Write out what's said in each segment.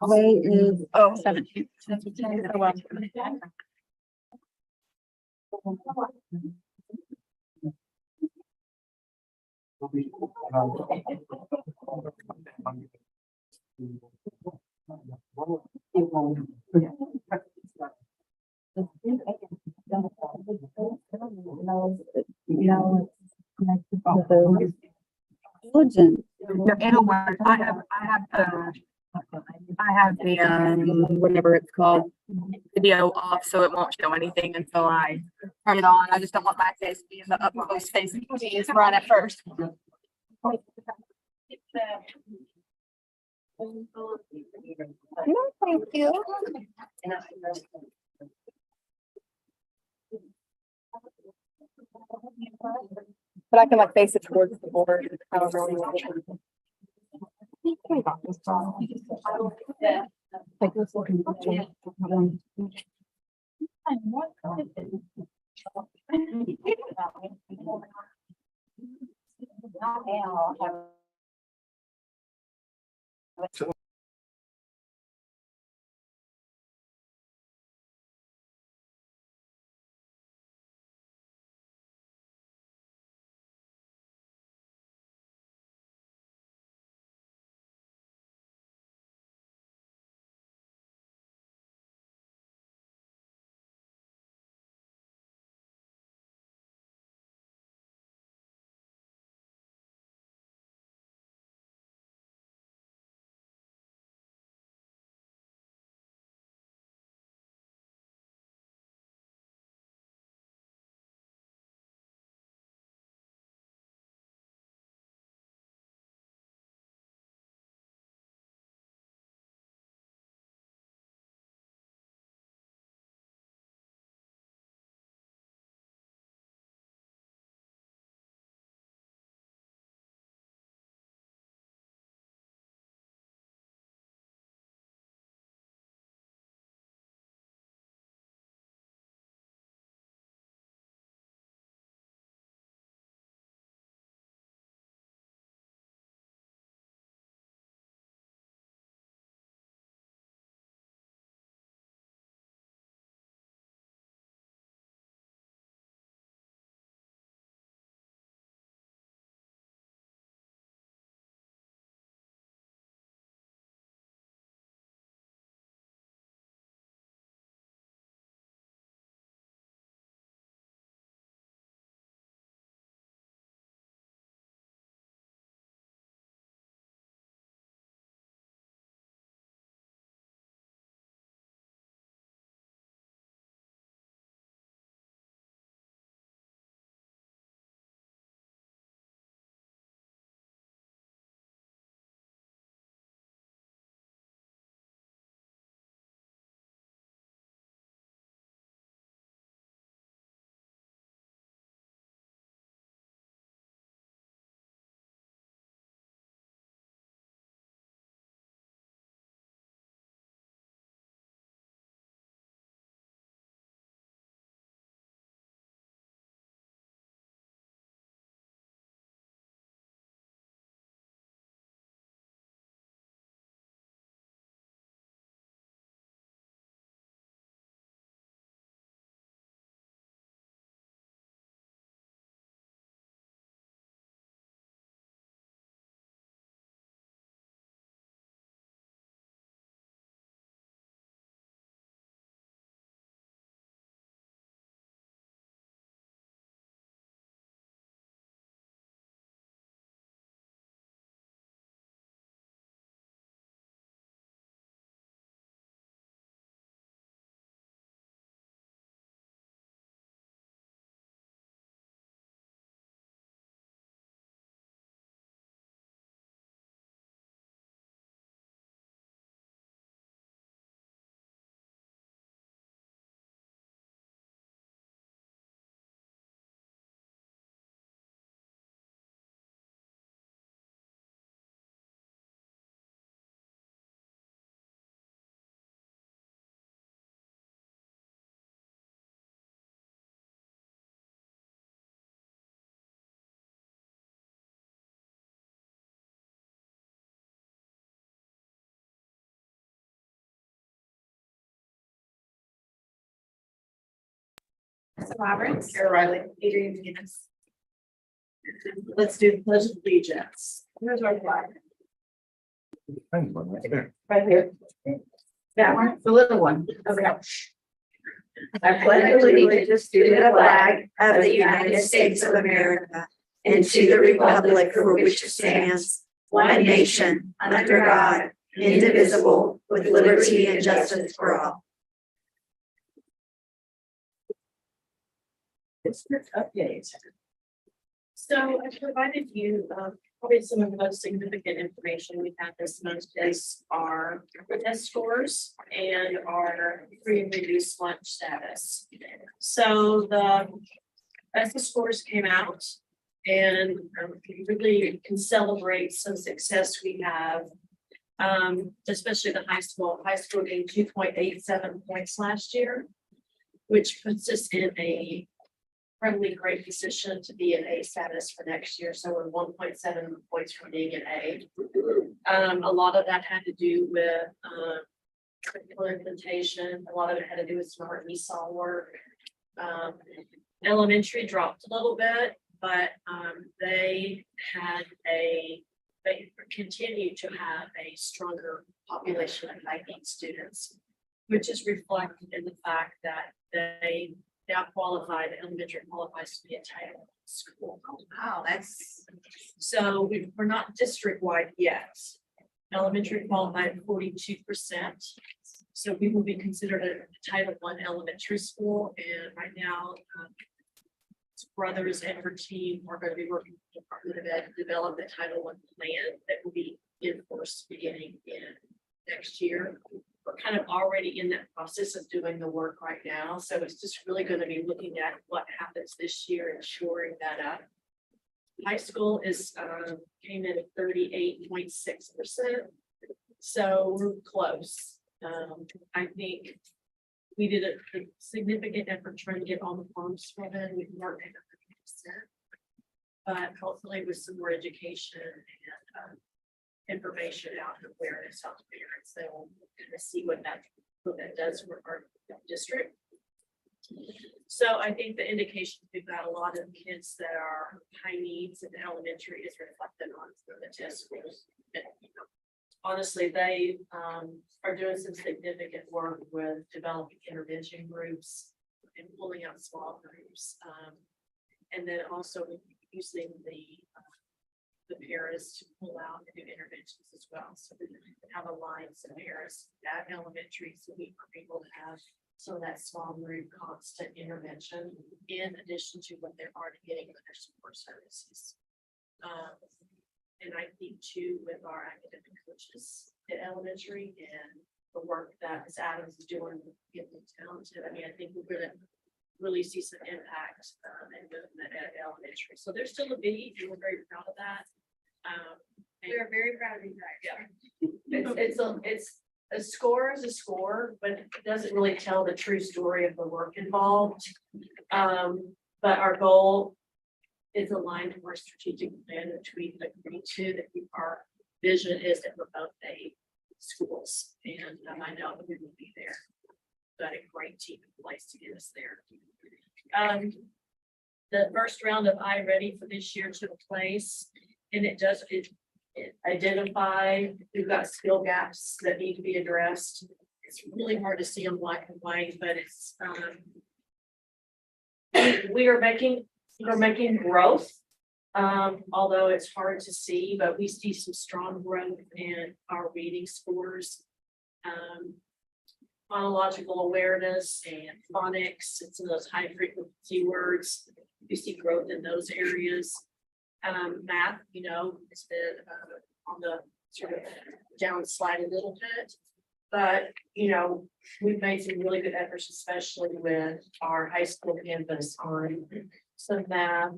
Way is 17. Oh, well. diligent. It'll work. I have the whatever it's called, video off, so it won't show anything until I turn it on. I just don't want my face to be in the uppermost facing is right at first. No, thank you. But I can like face it towards the board. However we want to. Like this looking. Mr. Roberts. Carol Riley. Adrian Davis. Let's do the pledge of allegiance. Here's our flag. Right here. That one, the little one. Okay. I pledge allegiance to the flag of the United States of America and to the republic for which it stands, one nation, under God, indivisible, with liberty and justice for all. District update. So I provided you probably some of the most significant information we've had this month is our test scores and our free and reduced lunch status. So as the scores came out and we really can celebrate some success we have, especially the high school getting 2.87 points last year, which puts us in a incredibly great position to be an A status for next year. So we're 1.7 points from being an A. A lot of that had to do with curricular implementation. A lot of it had to do with smart ESOL work. Elementary dropped a little bit, but they continue to have a stronger population of high need students, which is reflected in the fact that they now qualified, elementary qualifies to be a Title I school. Wow, that's So we're not district-wide yet. Elementary qualified at 42%. So we will be considered a Title I elementary school. And right now, Brothers and her team are going to be working with the Department of Ed to develop the Title I plan that will be in force beginning in next year. We're kind of already in that process of doing the work right now. So it's just really going to be looking at what happens this year and shoring that up. High school is came in at 38.6%. So we're close. I think we did a significant effort trying to get all the forms filled in. We weren't at 100%, but hopefully with some more education and information out and awareness out to parents, they will kind of see what that does for our district. So I think the indication we've got a lot of kids that are high needs in elementary is reflected on the test scores. And, honestly, they are doing some significant work with developing intervention groups and pulling out small groups. And then also using the paras to pull out and do interventions as well. So we have alliance of paras at elementary, so we are able to have some of that small group constant intervention in addition to what they're already getting with their support services. And I think too, with our academic coaches at elementary and the work that Ms. Adams is doing with getting talented, I mean, I think we're gonna really see some impact and movement at elementary. So there's still a B, and we're very proud of that. We are very proud of you guys. Yeah. It's a score is a score, but it doesn't really tell the true story of the work involved. But our goal is aligned to our strategic plan, which we agreed to, that our vision is that we're both A schools. And I know that we will be there. Got a great team in place to get us there. The first round of iReady for this year took place, and it identify we've got skill gaps that need to be addressed. It's really hard to see them black and white, but it's we're making growth, although it's hard to see, but we see some strong growth in our reading scores, phonological awareness and phonics, and some of those high frequency words. You see growth in those areas. Math, it's been on the sort of downslide a little bit, but we've made some really good efforts, especially with our high school campus on some math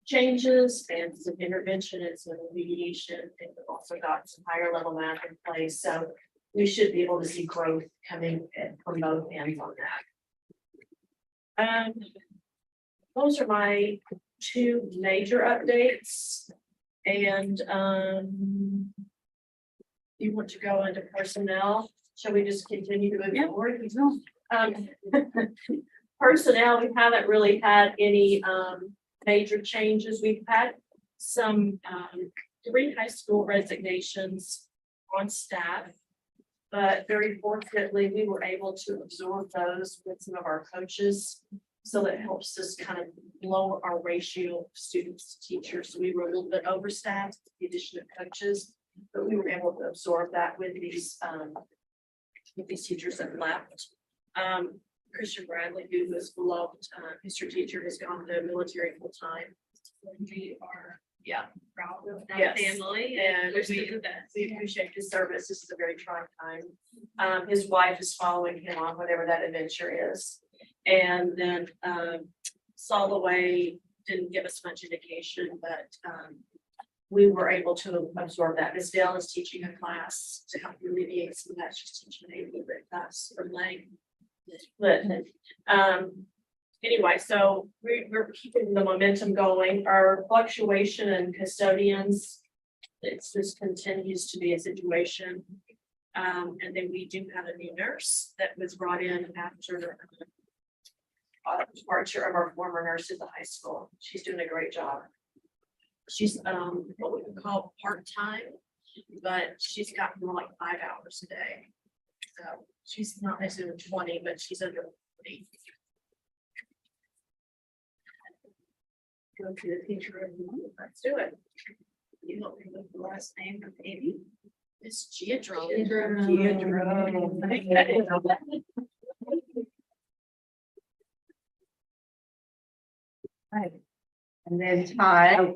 changes and some intervention and some remediation. And we've also got some higher level math in place, so we should be able to see growth coming from both ends on that. Those are my two major updates, and you want to go into personnel? Shall we just continue to move forward? Personnel, we haven't really had any major changes. We've had some 3 high school resignations on staff. But very fortunately, we were able to absorb those with some of our coaches. So that helps us kind of lower our ratio of students to teachers. So we were a little bit overstaffed, with the addition of coaches, but we were able to absorb that with these teachers that left. Christian Bradley, who was beloved history teacher, has gone to military full time. We are Yeah. proud of that Yes. family And and we do that. we appreciate his service. This is a very trying time. His wife is following him on whatever that adventure is. And then Soloway didn't give us much indication, but we were able to absorb that. Ms. Dale is teaching a class to help alleviate some of that. She's teaching a little bit class for Lang. But anyway, so we're keeping the momentum going. Our fluctuation in custodians, it's just continues to be a situation. And then we do have a new nurse that was brought in after departure of our former nurse at the high school. She's doing a great job. She's what we would call part-time, but she's got more like 5 hours a day. So she's not necessarily 20, but she's under 40. Go to the teacher of the month. Let's do it. You don't remember the last name of the baby? It's Giadro. Right. And then Todd.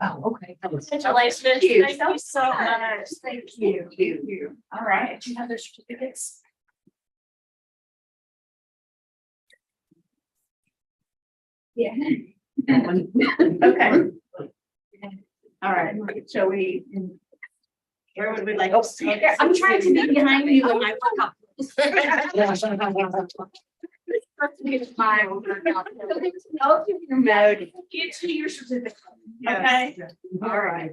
Oh, okay. Congratulations. Thank you so much. Thank you. All right. Do you have their certificates? Yeah. Okay. All right. Shall we? Where would we like? I'm trying to be behind you when I look up. Get to your certificate. Okay. All right.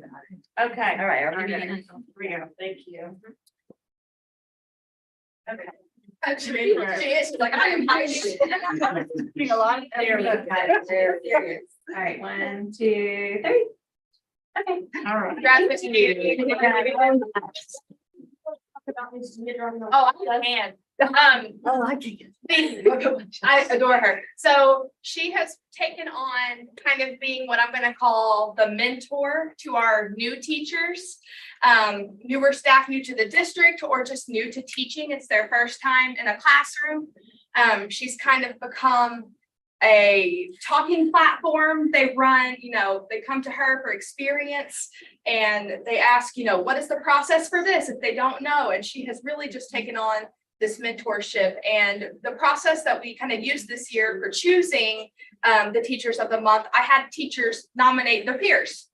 Okay. All right. Here we go. Thank you. Okay. She is, she's like, I am hiding. A lot. There we go. There it is. All right, 1, 2, 3. Okay. All right. Graduation meeting. Oh, I can. Oh, I can. I adore her. So she has taken on kind of being what I'm gonna call the mentor to our new teachers. Newer staff new to the district or just new to teaching. It's their first time in a classroom. She's kind of become a talking platform. They run, they come to her for experience and they ask, what is the process for this if they don't know? And she has really just taken on this mentorship, and the process that we kind of used this year for choosing the teachers of the month, I had teachers nominate their peers.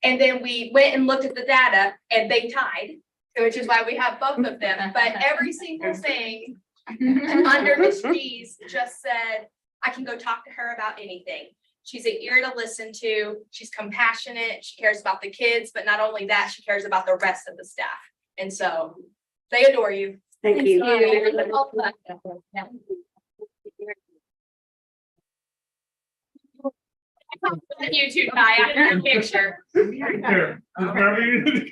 And then we went and looked at the data and they tied, which is why we have both of them. But every single thing under Ms. G's just said, I can go talk to her about anything. She's an ear to listen to. She's compassionate. She cares about the kids, but not only that, she cares about the rest of the staff. And so they adore you. Thank you. You too, Ty, after your picture. Here, just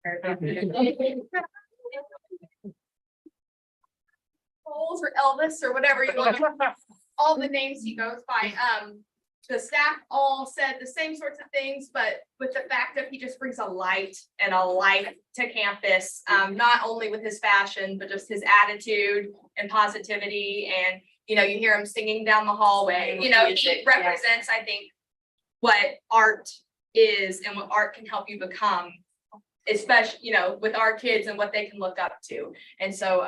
grab it. Coles or Elvis or whatever you want, all the names he goes by. The staff all said the same sorts of things, but with the fact that he just brings a light and a life to campus, not only with his fashion, but just his attitude and positivity. And, you hear him singing down the hallway, he represents, I think, what art is and what art can help you become, especially, with our kids and what they can look up to. And so,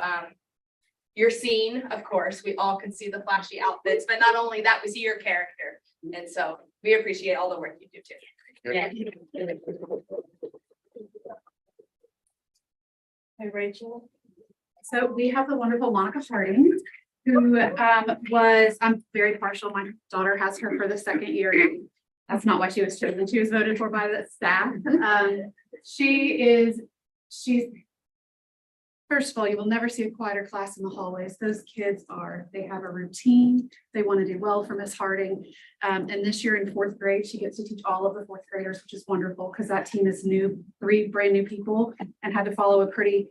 you're seen, of course, we all can see the flashy outfits, but not only that was your character. And so we appreciate all the work you do too. Yeah. Hey, Rachel. So we have the wonderful Monica Harding. who I'm very partial. My daughter has her for the second year. That's not why she was chosen. She was voted for by the staff. She's, first of all, you will never see a quieter class in the hallways. Those kids they have a routine. They want to do well for Miss Harding. And this year in fourth grade, she gets to teach all of the fourth graders, which is wonderful because that team is new, 3 brand new people and had to follow a pretty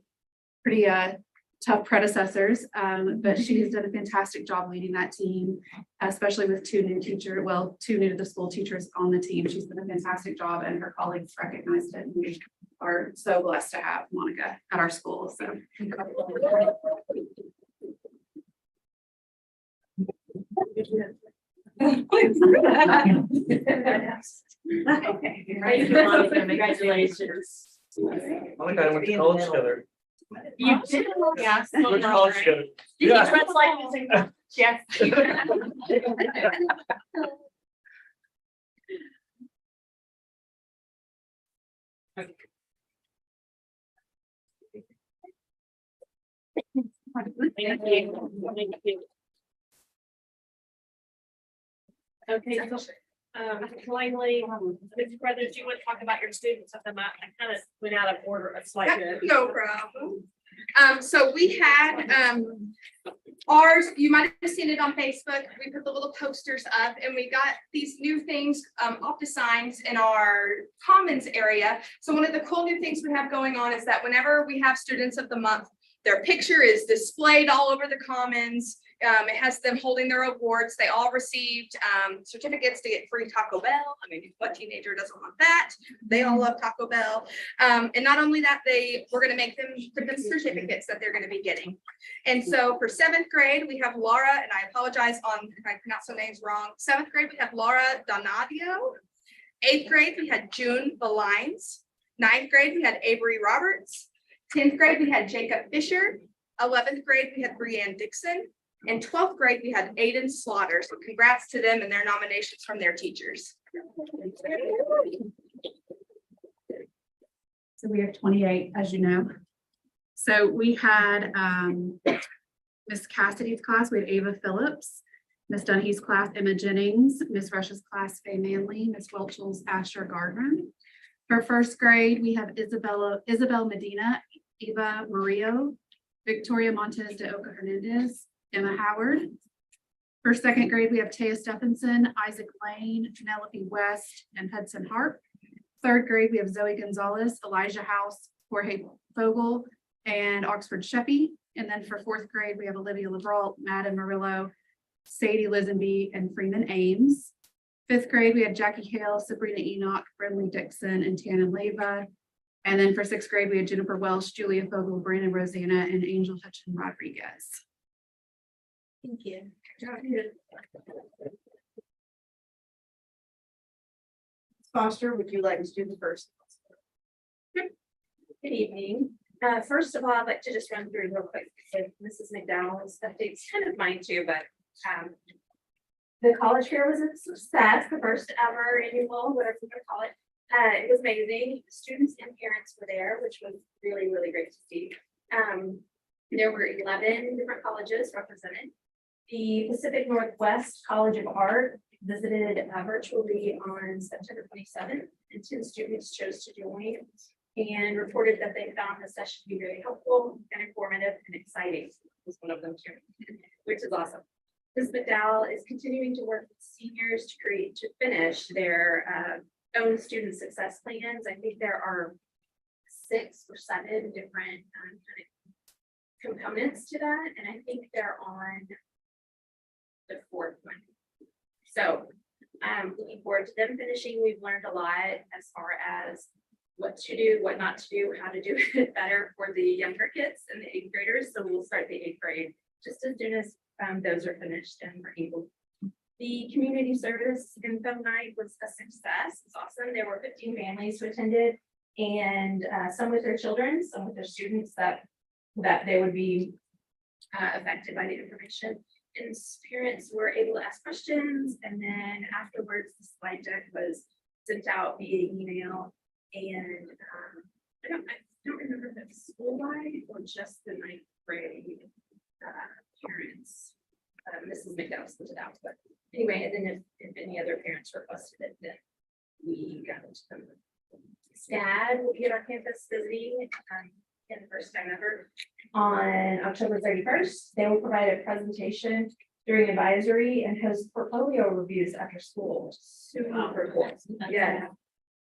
tough predecessors. But she has done a fantastic job leading that team, especially with 2 new to the school teachers on the team. She's done a fantastic job and her colleagues recognized it. And we are so blessed to have Monica at our school. So. Okay, right, Monica, congratulations. Monica, I went to college together. You did, yes. We went to college together. You Yeah. can dress like this. Yes. Thank you. Thank you. Okay, so, finally, Mr. Brothers, do you want to talk about your students at the I kind of went out of order a slight bit. No problem. So we had, ours, you might have seen it on Facebook. We put the little posters up and we got these new things, off the signs in our commons area. So one of the cool new things we have going on is that whenever we have students of the month, their picture is displayed all over the commons. It has them holding their awards. They all received certificates to get free Taco Bell. I mean, what teenager doesn't want that? They all love Taco Bell. And not only that, we're going to make them put them certificates that they're going to be getting. And so for 7th grade, we have Laura, and I apologize if I pronounce some names wrong. 7th grade, we have Laura Donadio. 8th grade, we had June Valines. 9th grade, we had Avery Roberts. 10th grade, we had Jacob Fisher. 11th grade, we had Breanne Dixon. In 12th grade, we had Aiden Slaughter. So congrats to them and their nominations from their teachers. So we have 28, as you know. So we had Miss Cassidy's class, we had Ava Phillips, Miss Dunhy's class, Emma Jennings, Miss Rush's class, Faye Manley, Miss Welch's, Asher Gardner. For 1st grade, we have Isabel Medina, Eva Murillo, Victoria Montez de Oca Hernandez, Emma Howard. For 2nd grade, we have Taya Stephenson, Isaac Lane, Penelope West, and Hudson Harp. 3rd grade, we have Zoe Gonzalez, Elijah House, Jorge Fogel, and Oxford Sheppy. And then for 4th grade, we have Olivia Lebrault, Madden Murillo, Sadie Lisenby, and Freeman Ames. 5th grade, we have Jackie Hale, Sabrina Enoch, Brinley Dixon, and Tannen Leva. And then for 6th grade, we had Jennifer Welsh, Julia Fogel, Brandon Rosanna, and Angel Hutchin Rodriguez. Thank you. Foster, would you like to do the first? Good evening. First of all, I'd like to just run through real quick with Mrs. McDowell's updates, kind of mine too, but the college fair was a success, the first ever annual, whatever you want to call it. It was amazing. Students and parents were there, which was really, really great to see. There were 11 different colleges represented. The Pacific Northwest College of Art visited virtually on September 27th, and 10 students chose to join and reported that they found the session to be very helpful and informative and exciting. Was one of them too, which is awesome. Ms. McDowell is continuing to work with seniors to finish their own student success plans. I think there are 6 or 7 different kind of components to that, and I think they're on the 4th one. So I'm looking forward to them finishing. We've learned a lot as far as what to do, what not to do, how to do it better for the younger kids and the 8th graders. So we'll start the 8th grade just as soon as those are finished and we're able. The community service info night was a success. It's awesome. There were 15 families who attended, and some with their children, some with their students that they would be affected by the information. And parents were able to ask questions, and then afterwards the slide deck was sent out via email. And I don't remember if it's school-wide or just the 9th grade parents. Anyway, and then if any other parents requested it, then we got it to them. STAD will be at our campus visiting, in the first time ever, on October 31st. They will provide a presentation during advisory and host portfolio reviews after school. Super cool. Yeah.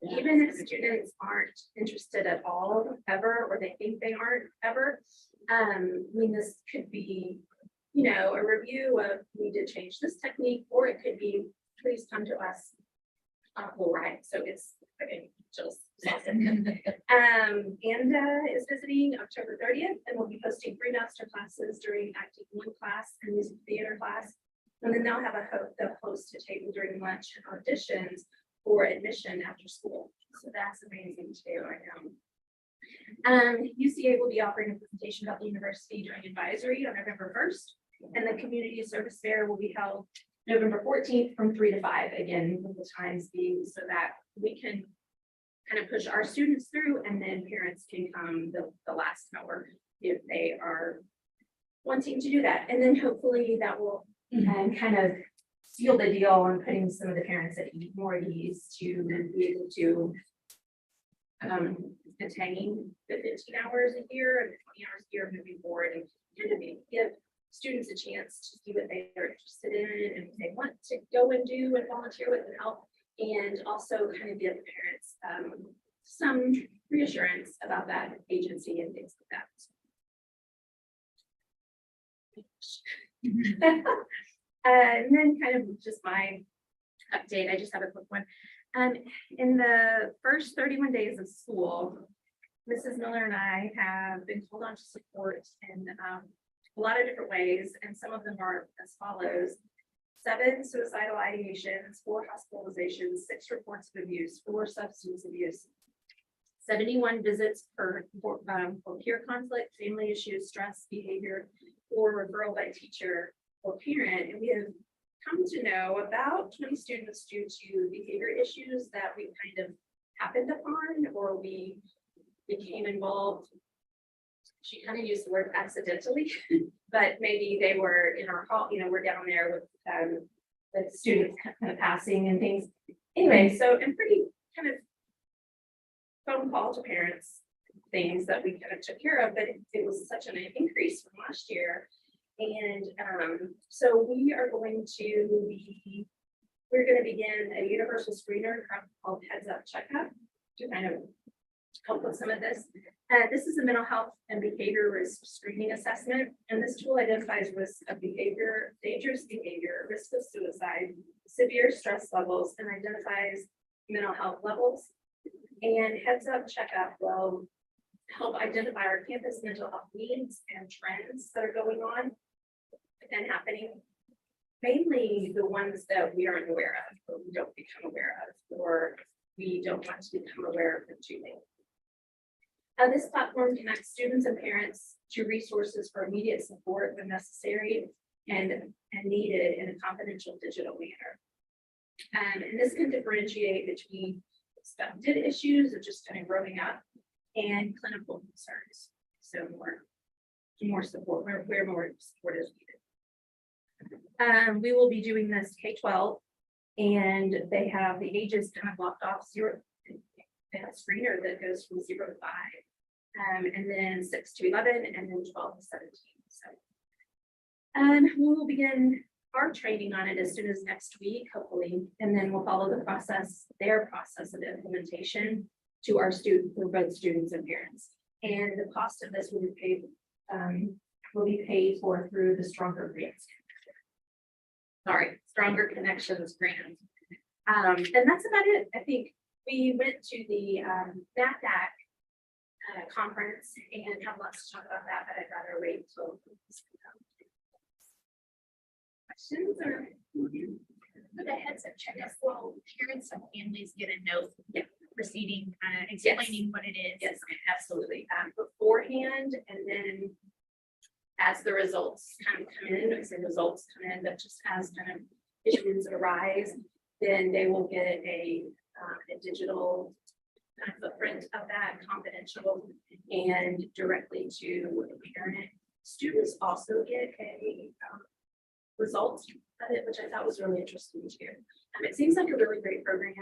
Even if students aren't interested at all ever, or they think they aren't ever, I mean, this could be, you know, a review of we did change this technique, or it could be, please come to us. Well, right, so it's, okay, just. Anda is visiting October 30th and will be hosting 3 master classes during acting 1 class and music theater class. And then they'll have they'll host a table during lunch and auditions for admission after school. So that's amazing to do right now. UCA will be offering a presentation about the university during advisory on November 1st. And the community service fair will be held November 14th from 3 to 5, again, with the times being so that we can kind of push our students through, and then parents can come the last hour if they are wanting to do that. And then hopefully that will kind of seal the deal on putting some of the parents at more at ease to be able to attain the 15 hours a year and 20 hours a year moving forward, and kind of give students a chance to see what they are interested in and what they want to go and do and volunteer with and help, and also kind of give the parents some reassurance about that agency and things like that. And then kind of just my update, I just have a quick one. In the first 31 days of school, Mrs. Miller and I have been called on to support in a lot of different ways, and some of them are as follows: 7 suicidal ideations, 4 hospitalizations, 6 reports of abuse, 4 substance abuse, 71 visits for peer conflict, family issues, stress, behavior, or referral by teacher or parent. And we have come to know about 20 students due to behavior issues that we kind of happened upon, or we became involved. She kind of used the word accidentally, but maybe they were in our hall, you know, we're down there with students kind of passing and things. Anyway, so and pretty kind of phone call to parents, things that we kind of took care of, but it was such an increase from last year. And so we're going to begin a universal screener called Heads Up Checkup to kind of help with some of this. This is a mental health and behavior risk screening assessment, and this tool identifies risk of behavior, dangerous behavior, risk of suicide, severe stress levels, and identifies mental health levels. And Heads Up Checkup will help identify our campus mental health needs and trends that are going on and happening. Mainly the ones that we aren't aware of, or we don't become aware of, or we don't want to become aware of them too late. This platform connects students and parents to resources for immediate support when necessary and needed in a confidential digital manner. And this can differentiate between expected issues of just kind of growing up and clinical concerns. So more support, where more support is needed. We will be doing this K-12, and they have the ages kind of blocked off. They have a screener that goes from 0 to 5, and then 6 to 11, and then 12 to 17. So, we will begin our training on it as soon as next week, hopefully, and then we'll follow the process, their process of implementation to our students, for both students and parents. And the cost of this will be paid for through the Stronger Grants. Stronger Connections grant. And that's about it. I think we went to the NADAC conference and have lots to talk about that, but I'd rather wait till. Questions or? For the heads up check us, well, parents and families get a note proceeding, kind of explaining what it is. Yes, absolutely. Beforehand, and then as the results kind of come in, but just as kind of issues arise, then they will get a digital kind of footprint of that, confidential and directly to the parent. Students also get a results of it, which I thought was really interesting too. It seems like a really great program.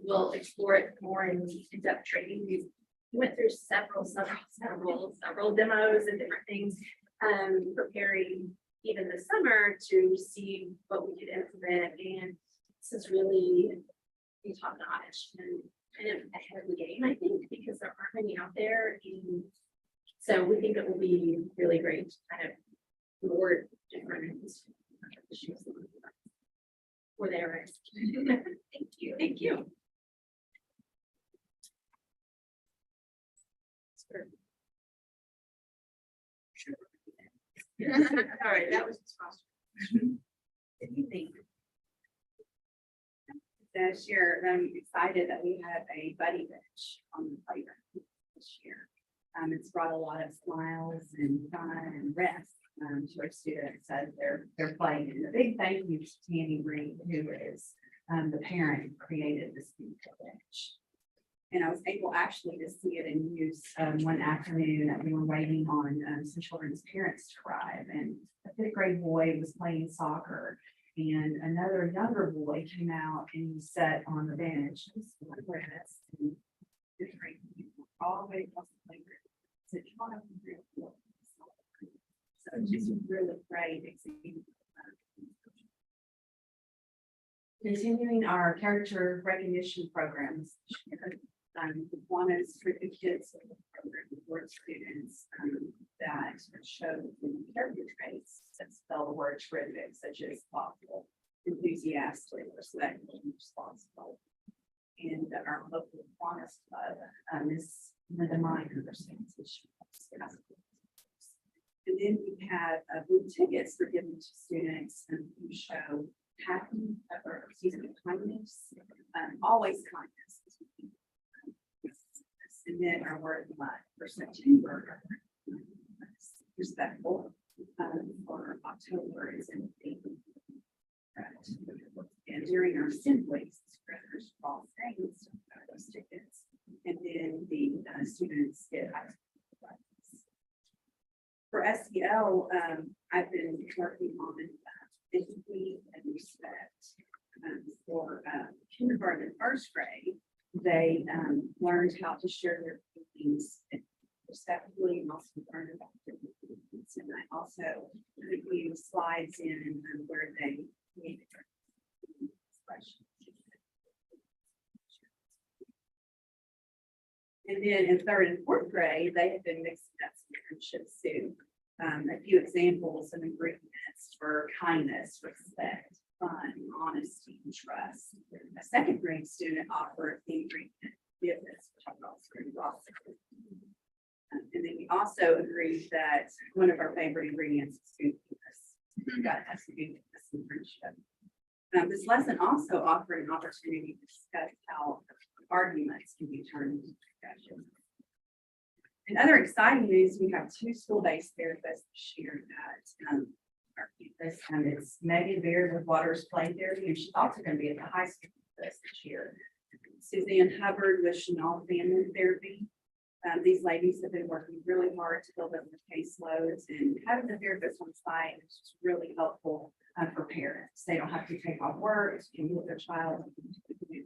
We'll explore it more in depth training. We went through several demos and different things, preparing even this summer to see what we could implement. And this is really top notch and kind of ahead of the game, I think, because there aren't many out there. And so we think it will be really great to kind of more different issues for their. Thank you. Thank you. All right, that was This year, I'm excited that we had a buddy bench on the playground this year. It's brought a lot of smiles and fun and rest to our students as they're playing. And a big thank you to Tammy Reed, who is the parent who created this beautiful bench. And I was able actually to see it in use one afternoon that we were waiting on some children's parents to arrive. And a fifth grade boy was playing soccer. And another younger boy came out and he sat on the bench. And all the way across the playground. So it's just really great example. Continuing our character recognition programs. One is for the kids in the program for students that show the character traits that spell the word terrific, such as thoughtful, enthusiastic, respectful, and responsible. And our local honest club is the mind understands issues. And then we have blue tickets for giving to students who show happy or kindness, always kindness. And then our word of life for September, respectful, for October is in and during our assemblies, brothers all things those tickets, and then the students get for SEL. I've been working on empathy and respect for kindergarten and first grade. They learned how to share their feelings respectfully and also learn about their feelings. And I also use slides in where they need expression. And then in third and fourth grade, they have been mixing up some friendships too. A few examples of ingredients for kindness, respect, fun, honesty, and trust. A second grade student offered the ingredient forgiveness, which I also agree with. And then we also agreed that one of our favorite ingredients is forgiveness. That has to do with this and friendship. This lesson also offered an opportunity to discuss how arguments can be turned into discussion. In other exciting news, we have 2 school-based therapists this year at our campus, and it's Megan Beard with Waters Play Therapy, and she's also going to be at the high school with us this year. Suzanne Hubbard with Chanel Family Therapy. These ladies have been working really hard to build up their caseloads, and having the therapist on site is just really helpful for parents. They don't have to take off work, to be with their child, and bring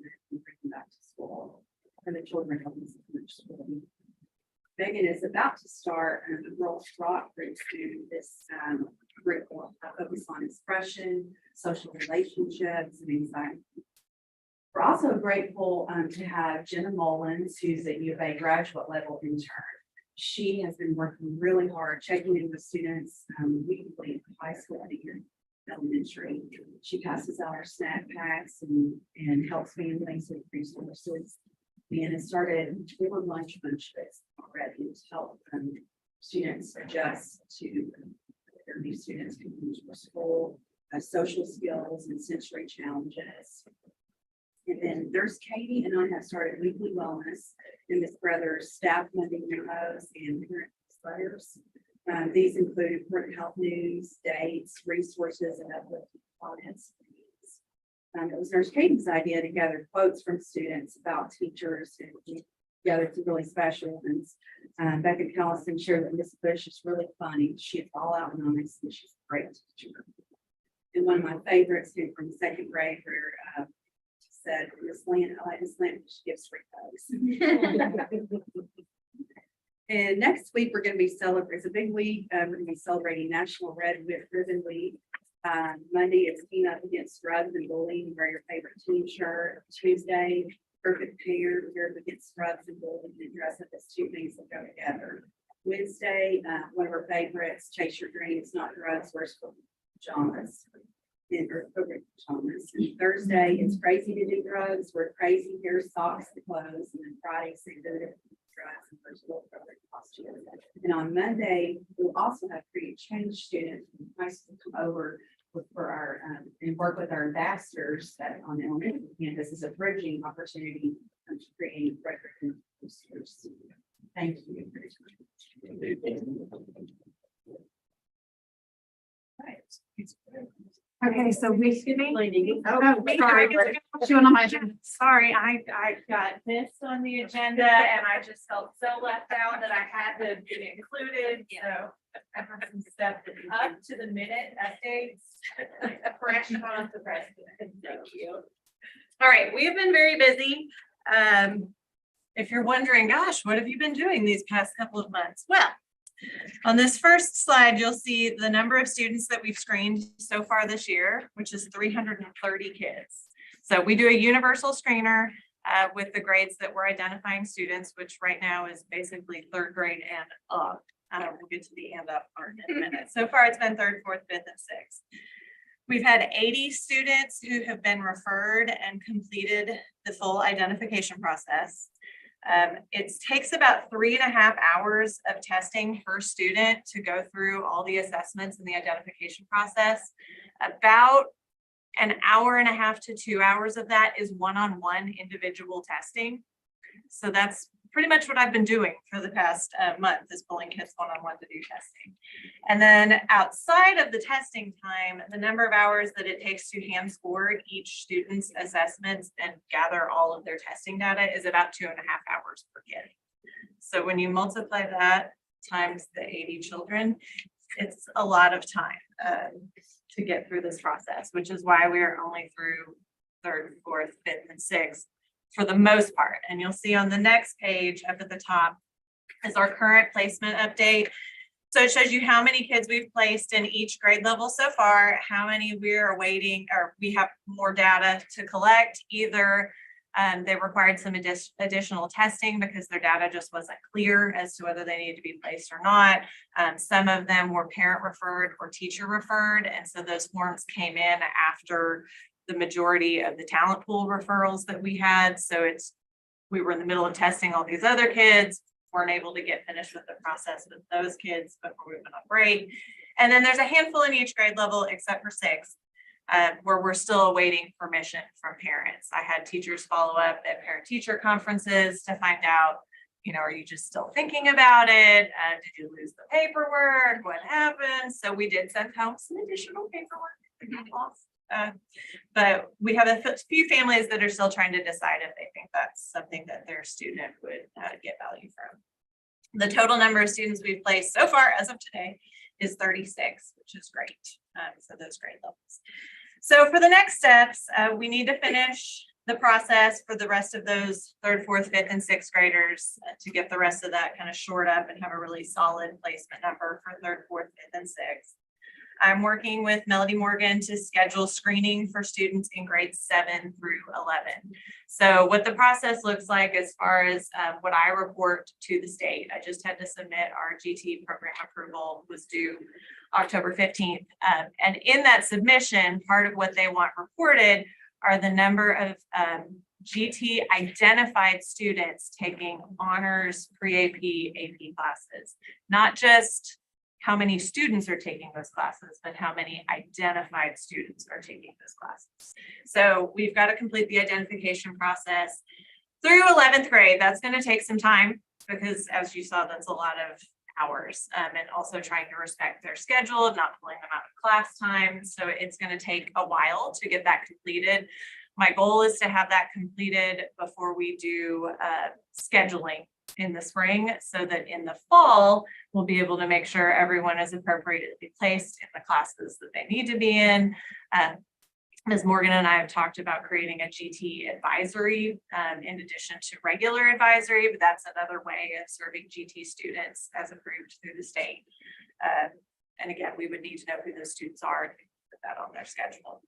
them back to school, and the children help them finish school. Megan is about to start a Girls Rock group soon. This group will focus on expression, social relationships, and anxiety. We're also grateful to have Jenna Mullins, who's a U of A graduate level intern. She has been working really hard, checking in with students weekly in high school and elementary. She passes out our snack packs and helps families with resources. And it started with lunch bunches already to help students adjust to their new students can use for school, social skills and sensory challenges. And then there's Katie and I have started weekly wellness in Miss Brothers staff Monday memos and parent letters. These include important health news, dates, resources, and uplifting comments. It was Nurse Katie's idea to gather quotes from students about teachers and gather some really special ones. Becca Callison shared that Miss Bush is really funny. She is all out and honest, and she's a great teacher. And one of my favorites who from second grade where said, Miss Lynn, I like Miss Lynn, she gives free hugs. And next week, we're going to be celebrating, it's a big week. We're going to be celebrating National Red Ribbon Week. Monday, it's Team Up Against Drugs and Bullying, wear your favorite team shirt. Tuesday, perfect pair, wear up against drugs and bullying, and dress up as two things that go together. Wednesday, one of our favorites, chase your dreams, not drugs, wears pajamas. And pajamas. And Thursday, it's crazy to do drugs, wear crazy hair, socks, and clothes. And then Friday, say go to drugs and first little brother costume. And on Monday, we'll also have create change students from high school come over for our and work with our ambassadors that on the elementary campus is a bridging opportunity to create record boosters. Thank you. Okay, so we, Excuse me. oh, sorry. She went on my agenda. Sorry, I got missed on the agenda and I just felt so left out that I had to be included, so. I have some stuff up to the minute updates. Fresh off the press. Thank you. All right, we have been very busy. If you're wondering, gosh, what have you been doing these past couple of months? Well, on this first slide, you'll see the number of students that we've screened so far this year, which is 330 kids. So we do a universal screener with the grades that we're identifying students, which right now is basically third grade and up. We'll get to the and up part in a minute. So far, it's been third, fourth, fifth, and sixth. We've had 80 students who have been referred and completed the full identification process. It takes about 3.5 hours of testing per student to go through all the assessments and the identification process. About an hour and a half to 2 hours of that is one-on-one individual testing. So that's pretty much what I've been doing for the past month, is pulling kids one-on-one to do testing. And then outside of the testing time, the number of hours that it takes to hand score each student's assessments and gather all of their testing data is about 2.5 hours per kid. So when you multiply that times the 80 children, it's a lot of time to get through this process, which is why we are only through third, fourth, fifth, and sixth for the most part. And you'll see on the next page up at the top is our current placement update. So it shows you how many kids we've placed in each grade level so far, how many we're awaiting, or we have more data to collect. Either they required some additional testing because their data just wasn't clear as to whether they needed to be placed or not. Some of them were parent referred or teacher referred. And so those forms came in after the majority of the talent pool referrals that we had. So we were in the middle of testing all these other kids, weren't able to get finished with the process with those kids before we went on break. And then there's a handful in each grade level except for sixth, where we're still awaiting permission from parents. I had teachers follow up at parent-teacher conferences to find out, are you just still thinking about it? Did you lose the paperwork? What happened? So we did send home some additional paperwork that got lost. But we have a few families that are still trying to decide if they think that's something that their student would get value from. The total number of students we've placed so far as of today is 36, which is great. So those grade levels. So for the next steps, we need to finish the process for the rest of those third, fourth, fifth, and sixth graders to get the rest of that kind of shored up and have a really solid placement number for third, fourth, fifth, and sixth. I'm working with Melody Morgan to schedule screening for students in grades 7 through 11. So what the process looks like as far as what I report to the state, I just had to submit our GT program approval, was due October 15th. And in that submission, part of what they want reported are the number of GT identified students taking honors, pre-AP, AP classes, not just how many students are taking those classes, but how many identified students are taking those classes. So we've got to complete the identification process through 11th grade. That's going to take some time because, as you saw, that's a lot of hours, and also trying to respect their schedule, not pulling them out of class time. So it's going to take a while to get that completed. My goal is to have that completed before we do scheduling in the spring, so that in the fall, we'll be able to make sure everyone is appropriately placed in the classes that they need to be in. Ms. Morgan and I have talked about creating a GT advisory in addition to regular advisory, but that's another way of serving GT students as approved through the state. And again, we would need to know who those students are and put that on their schedule.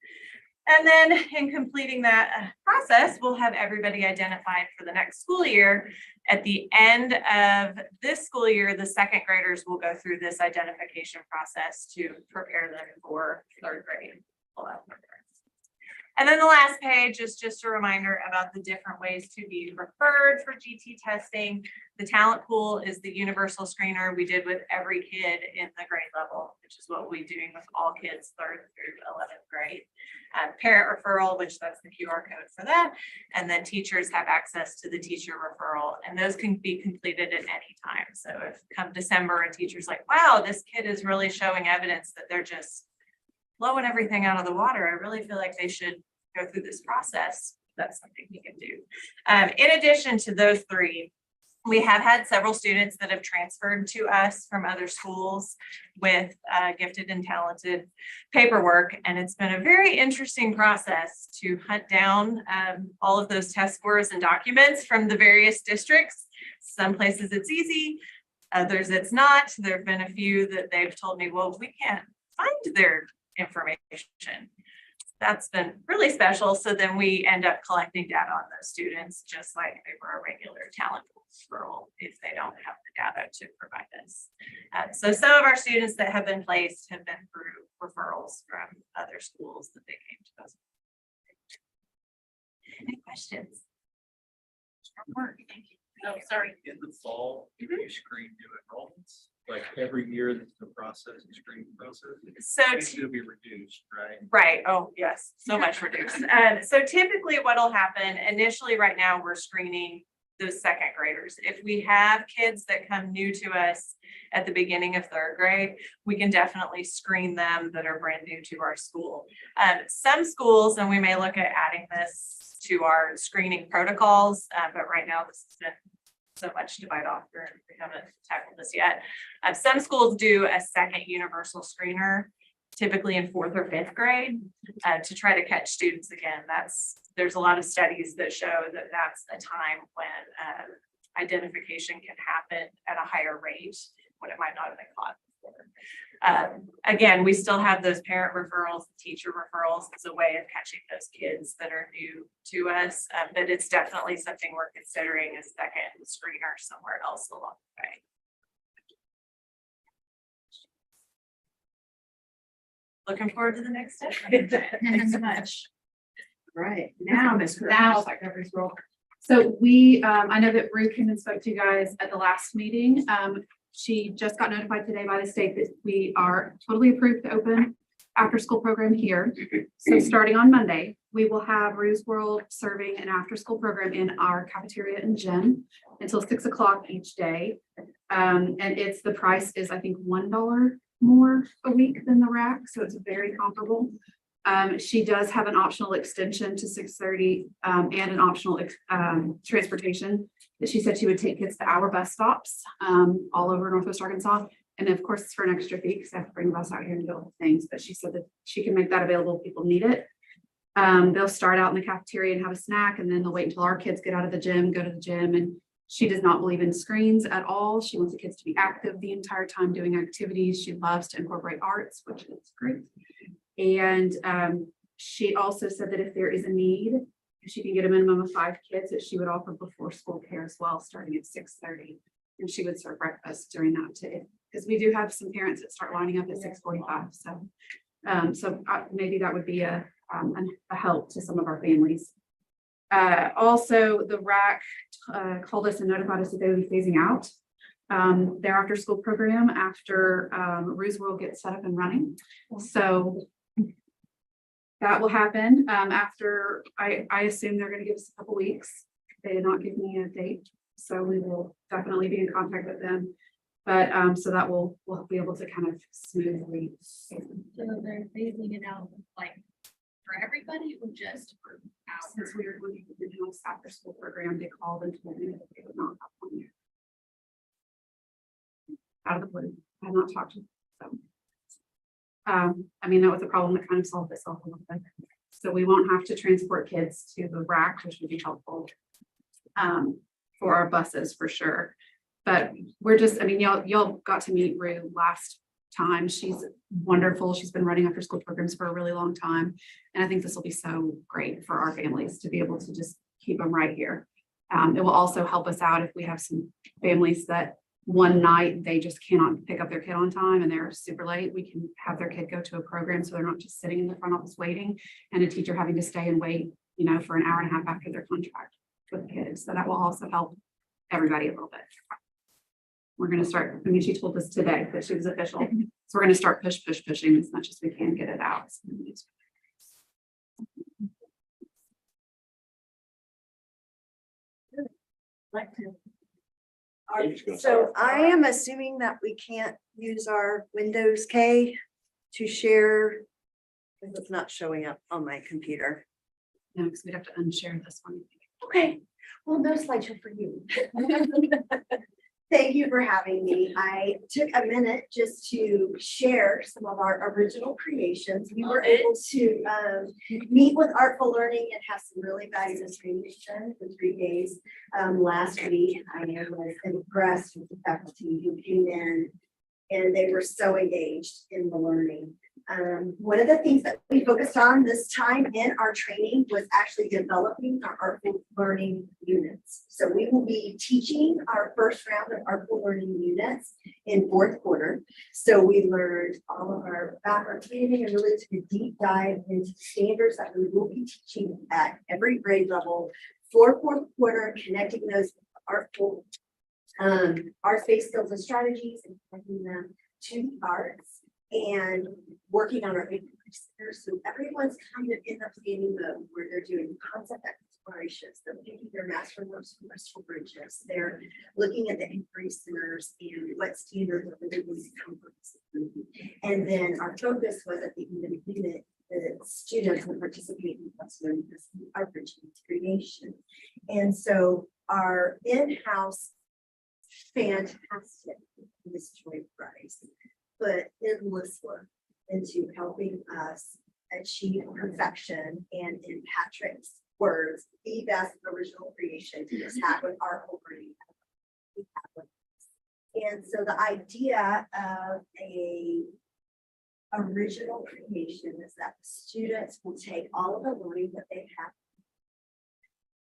And then in completing that process, we'll have everybody identified for the next school year. At the end of this school year, the second graders will go through this identification process to prepare them for third grade. And then the last page is just a reminder about the different ways to be referred for GT testing. The talent pool is the universal screener we did with every kid in the grade level, which is what we'll be doing with all kids 3rd through 11th grade. Parent referral, which that's the QR code for that. And then teachers have access to the teacher referral, and those can be completed at any time. So if come December a teacher's like, wow, this kid is really showing evidence that they're just blowing everything out of the water, I really feel like they should go through this process. That's something we can do. In addition to those 3, we have had several students that have transferred to us from other schools with gifted and talented paperwork. And it's been a very interesting process to hunt down all of those test scores and documents from the various districts. Some places it's easy, others it's not. There have been a few that they've told me, well, we can't find their information. That's been really special. So then we end up collecting data on those students, just like they were a regular talent referral if they don't have the data to provide us. So some of our students that have been placed have been through referrals from other schools that they came to us. Any questions? Oh, sorry. In the fall, you screen new enrollments, like every year, there's the process, the screening process. So It'll be reduced, right? right. Oh, yes. So much reduced. So typically what'll happen initially right now, we're screening those second graders. If we have kids that come new to us at the beginning of 3rd grade, we can definitely screen them that are brand new to our school. Some schools, and we may look at adding this to our screening protocols, but right now this has been so much to bite off, we haven't tackled this yet. Some schools do a second universal screener, typically in 4th or 5th grade, to try to catch students again. There's a lot of studies that show that that's a time when identification can happen at a higher rate when it might not have been caught before. Again, we still have those parent referrals, teacher referrals as a way of catching those kids that are new to us, but it's definitely something we're considering a second screener somewhere else along the way. Looking forward to the next step. Thanks so much. Right, now, Ms. Now, so we, I know that Ruth came and spoke to you guys at the last meeting. She just got notified today by the state that we are totally approved to open after school program here. So starting on Monday, we will have Rue's World serving an after school program in our cafeteria and gym until 6 o'clock each day. And the price is, I think, $1 more a week than the rack. So it's very comparable. She does have an optional extension to 6:30 and an optional transportation that she said she would take kids to our bus stops all over Northwest Arkansas. And of course, it's for an extra fee because I have to bring the bus out here and do all the things. But she said that she can make that available if people need it. They'll start out in the cafeteria and have a snack, and then they'll wait until our kids get out of the gym, go to the gym. And she does not believe in screens at all. She wants the kids to be active the entire time doing activities. She loves to incorporate arts, which is great. And she also said that if there is a need, if she can get a minimum of 5 kids, that she would offer before school care as well, starting at 6:30. And she would serve breakfast during that too, because we do have some parents that start lining up at 6:45. So maybe that would be a help to some of our families. Also, the RAC called us and notified us that they would be phasing out their after school program after Rue's World gets set up and running. So that will happen after, I assume they're going to give us a couple weeks. They did not give me a date, so we will definitely be in contact with them. But so that we'll be able to kind of smoothly. So they're phasing it out like for everybody or just for Since we were doing the in-house after school program, they called and told me that they would not have one. out of the blue. I have not talked to them. I mean, that was a problem that kind of solved itself a little bit. So we won't have to transport kids to the rack, which would be helpful. For our buses for sure. But we're just, I mean, y'all got to meet Rue last time. She's wonderful. She's been running after school programs for a really long time. And I think this will be so great for our families to be able to just keep them right here. It will also help us out if we have some families that one night they just cannot pick up their kid on time and they're super late. We can have their kid go to a program so they're not just sitting in the front office waiting and a teacher having to stay and wait, you know, for an hour and a half after their contract with the kids. So that will also help everybody a little bit. We're going to start, I mean, she told us today that she was official. So we're going to start pushing as much as we can get it out. So I am assuming that we can't use our Windows K to share, because it's not showing up on my computer. No, because we'd have to unshare this one. Okay, well, no slideshow for you. Thank you for having me. I took a minute just to share some of our original creations. We were able to meet with Artful Learning and have some really valuable training for 3 days last week. I was impressed with the faculty who came in and they were so engaged in the learning. One of the things that we focused on this time in our training was actually developing our Artful Learning units. So we will be teaching our first round of Artful Learning units in 4th quarter. So we learned all of our background training and really took a deep dive into standards that we will be teaching at every grade level for 4th quarter, connecting those artful arts-based skills and strategies and connecting them to the arts and working on our increasers. So everyone's kind of in the planning mode where they're doing concept explorations. They're taking their master works from Bristol Bridges. They're looking at the inquiry centers and what standards are the most comfortable. And then our focus was at the end of the unit, the students will participate in what's learning this original creation. And so our in-house fantastic Miss Joy Price put endless work into helping us achieve perfection and, in Patrick's words, the best original creation he has had with our learning. And so the idea of a original creation is that the students will take all of the learning that they have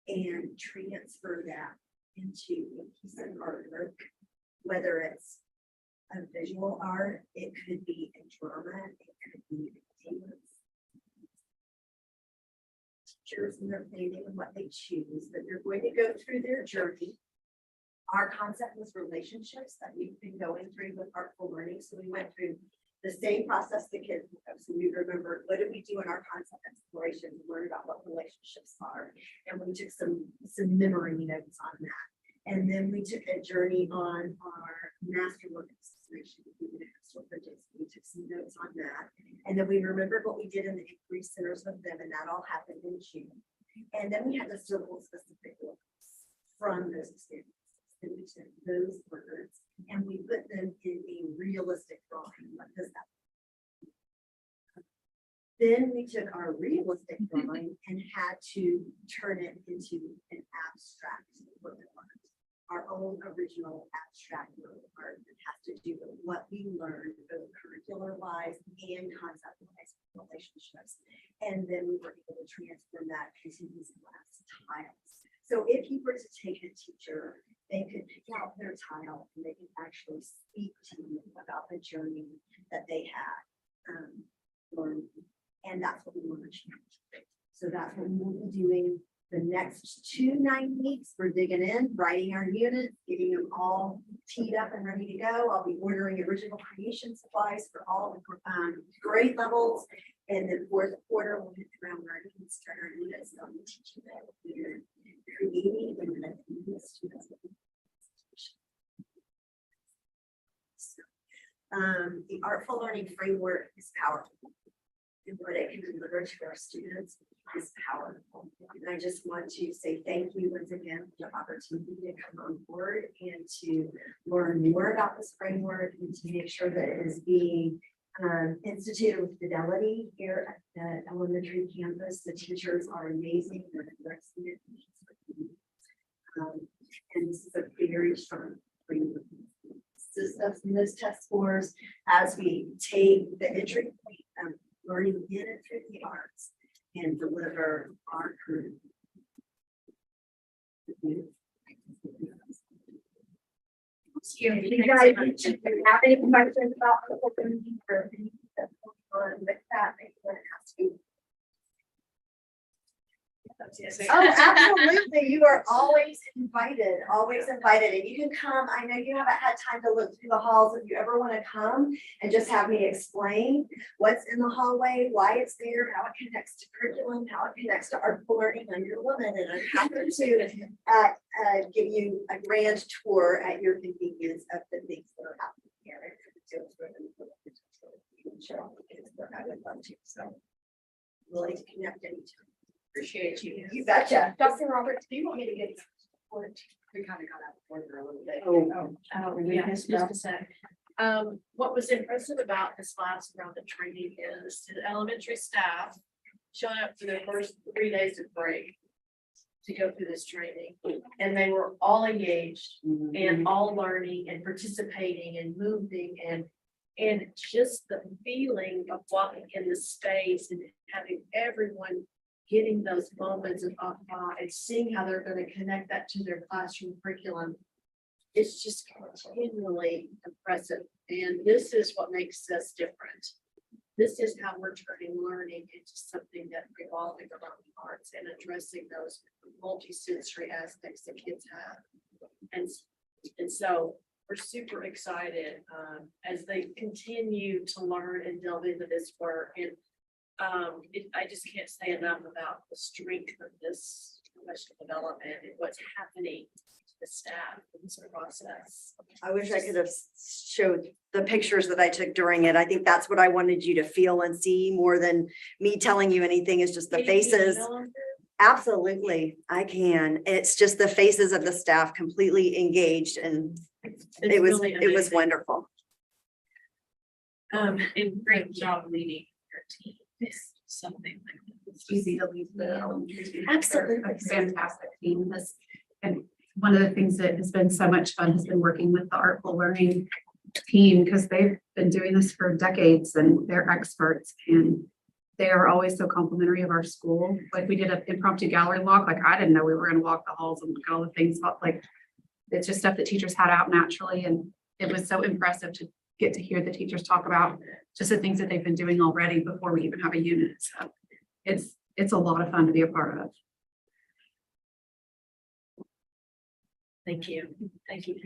and transfer that into a piece of artwork, whether it's a visual art, it could be a drama, it could be a dance. Teachers and their planning and what they choose, but they're going to go through their journey. Our concept was relationships that we've been going through with Artful Learning. So we went through the same process the kids have. So we remember what did we do in our concept exploration to learn about what relationships are. And we took some memory notes on that. And then we took a journey on our masterwork exploration. We took some notes on that. And then we remembered what we did in the inquiry centers with them, and that all happened in June. And then we had to circle specific words from those experiences. And we took those words and we put them in a realistic drawing. What does that mean? Then we took our realistic drawing and had to turn it into an abstract work of art. Our own original abstract work of art that has to do with what we learned both curricular wise and concept wise relationships. And then we were able to transform that into these glass tiles. So if you were to take a teacher, they could pick out their tile and they could actually speak to you about the journey that they had learned. And that's what we want to change. So that's what we will be doing the next 2 9 weeks. We're digging in, writing our units, getting them all teed up and ready to go. I'll be ordering original creation supplies for all the grade levels. And then 4th quarter, we'll hit the ground running and start our units on the teaching that we're creating and then the students. The Artful Learning framework is powerful. and what it can deliver to our students is powerful. And I just want to say thank you once again for the opportunity to come on board and to learn more about this framework and to make sure that it is being instituted with fidelity here at the elementary campus. The teachers are amazing. They're excellent. And this is a very strong framework. Success in those test scores as we take the entry point of learning in and through the arts and deliver our curriculum. You guys, if you have any questions about the open meeting or anything that's going on with that, maybe we're gonna ask you. Oh, absolutely. You are always invited, and you can come. I know you haven't had time to look through the halls. If you ever want to come and just have me explain what's in the hallway, why it's there, how it connects to curriculum, how it connects to artful learning, I'm your woman, and I'm happy to give you a grand tour at your convenience of the things that are happening here. I would love to, so willing to connect anytime. Appreciate you. You betcha. Dr. Roberts, do you want me to get? We kind of got out of order a little bit. Yeah, just a sec. What was impressive about this last round of training is the elementary staff showed up for their first 3 days of break to go through this training, and they were all engaged and all learning and participating and moving and just the feeling of walking in the space and having everyone getting those moments of aha and seeing how they're going to connect that to their classroom curriculum. It's just continually impressive. And this is what makes us different. This is how we're turning learning into something that revolving around the arts and addressing those multi-sensory aspects that kids have. And so we're super excited as they continue to learn and delve into this work. And I just can't say enough about the strength of this professional development and what's happening to the staff in this process. I wish I could have showed the pictures that I took during it. I think that's what I wanted you to feel and see more than me telling you anything, is just the faces. Absolutely, I can. It's just the faces of the staff completely engaged, and it was amazing. wonderful. And great job leading your team. It's something It's easy to leave the elementary team. Absolutely. A fantastic team. And one of the things that has been so much fun has been working with the Artful Learning team, because they've been doing this for decades and they're experts, and they are always so complimentary of our school. Like, we did an impromptu gallery walk. Like, I didn't know we were going to walk the halls and look at all the things, but like, it's just stuff that teachers had out naturally. And it was so impressive to get to hear the teachers talk about just the things that they've been doing already before we even have a unit. So it's a lot of fun to be a part of. Thank you. Thank you.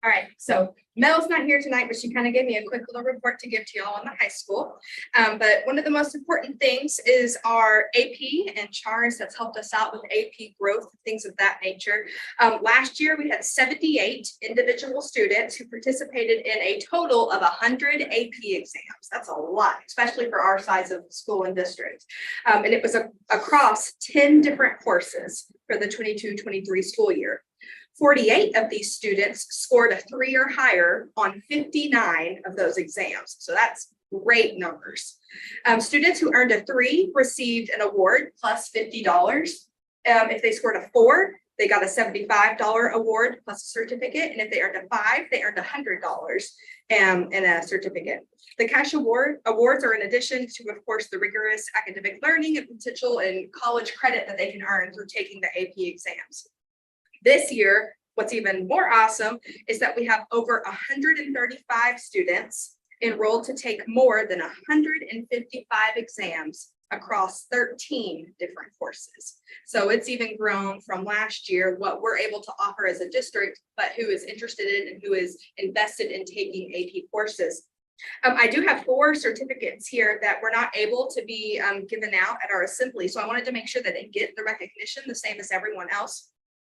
All right, so Mel's not here tonight, but she kind of gave me a quick little report to give to y'all on the high school. But one of the most important things is our AP and CHARS that's helped us out with AP growth, things of that nature. Last year, we had 78 individual students who participated in a total of 100 AP exams. That's a lot, especially for our size of school and district. And it was across 10 different courses for the 22-23 school year. 48 of these students scored a 3 or higher on 59 of those exams. So that's great numbers. Students who earned a 3 received an award plus $50. If they scored a 4, they got a $75 award plus a certificate. And if they earned a 5, they earned $100 and a certificate. The cash awards are in addition to, of course, the rigorous academic learning and potential and college credit that they can earn through taking the AP exams. This year, what's even more awesome is that we have over 135 students enrolled to take more than 155 exams across 13 different courses. So it's even grown from last year, what we're able to offer as a district, but who is interested in and who is invested in taking AP courses. I do have 4 certificates here that were not able to be given out at our assembly. So I wanted to make sure that they get the recognition the same as everyone else.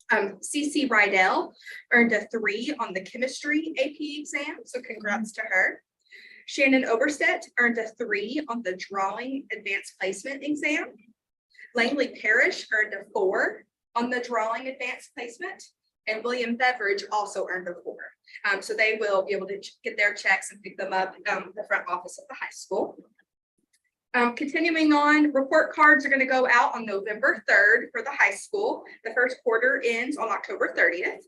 CC Rydell earned a 3 on the chemistry AP exam, so congrats to her. Shannon Oberstedt earned a 3 on the drawing advanced placement exam. Langley Parrish earned a 4 on the drawing advanced placement. And William Beveridge also earned a 4. So they will be able to get their checks and pick them up the front office of the high school. Continuing on, report cards are going to go out on November 3rd for the high school. The first quarter ends on October 30th.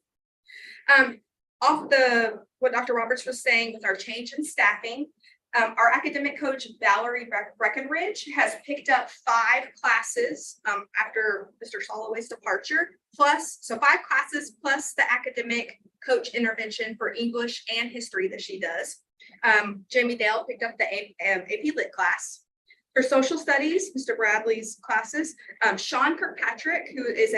What Dr. Roberts was saying with our change in staffing, our academic coach Valerie Breckenridge has picked up 5 classes after Mr. Soloway's departure, plus 5 classes plus the academic coach intervention for English and history that she does. Jamie Dale picked up the AP Lit class. For social studies, Mr. Bradley's classes, Sean Kirkpatrick, who is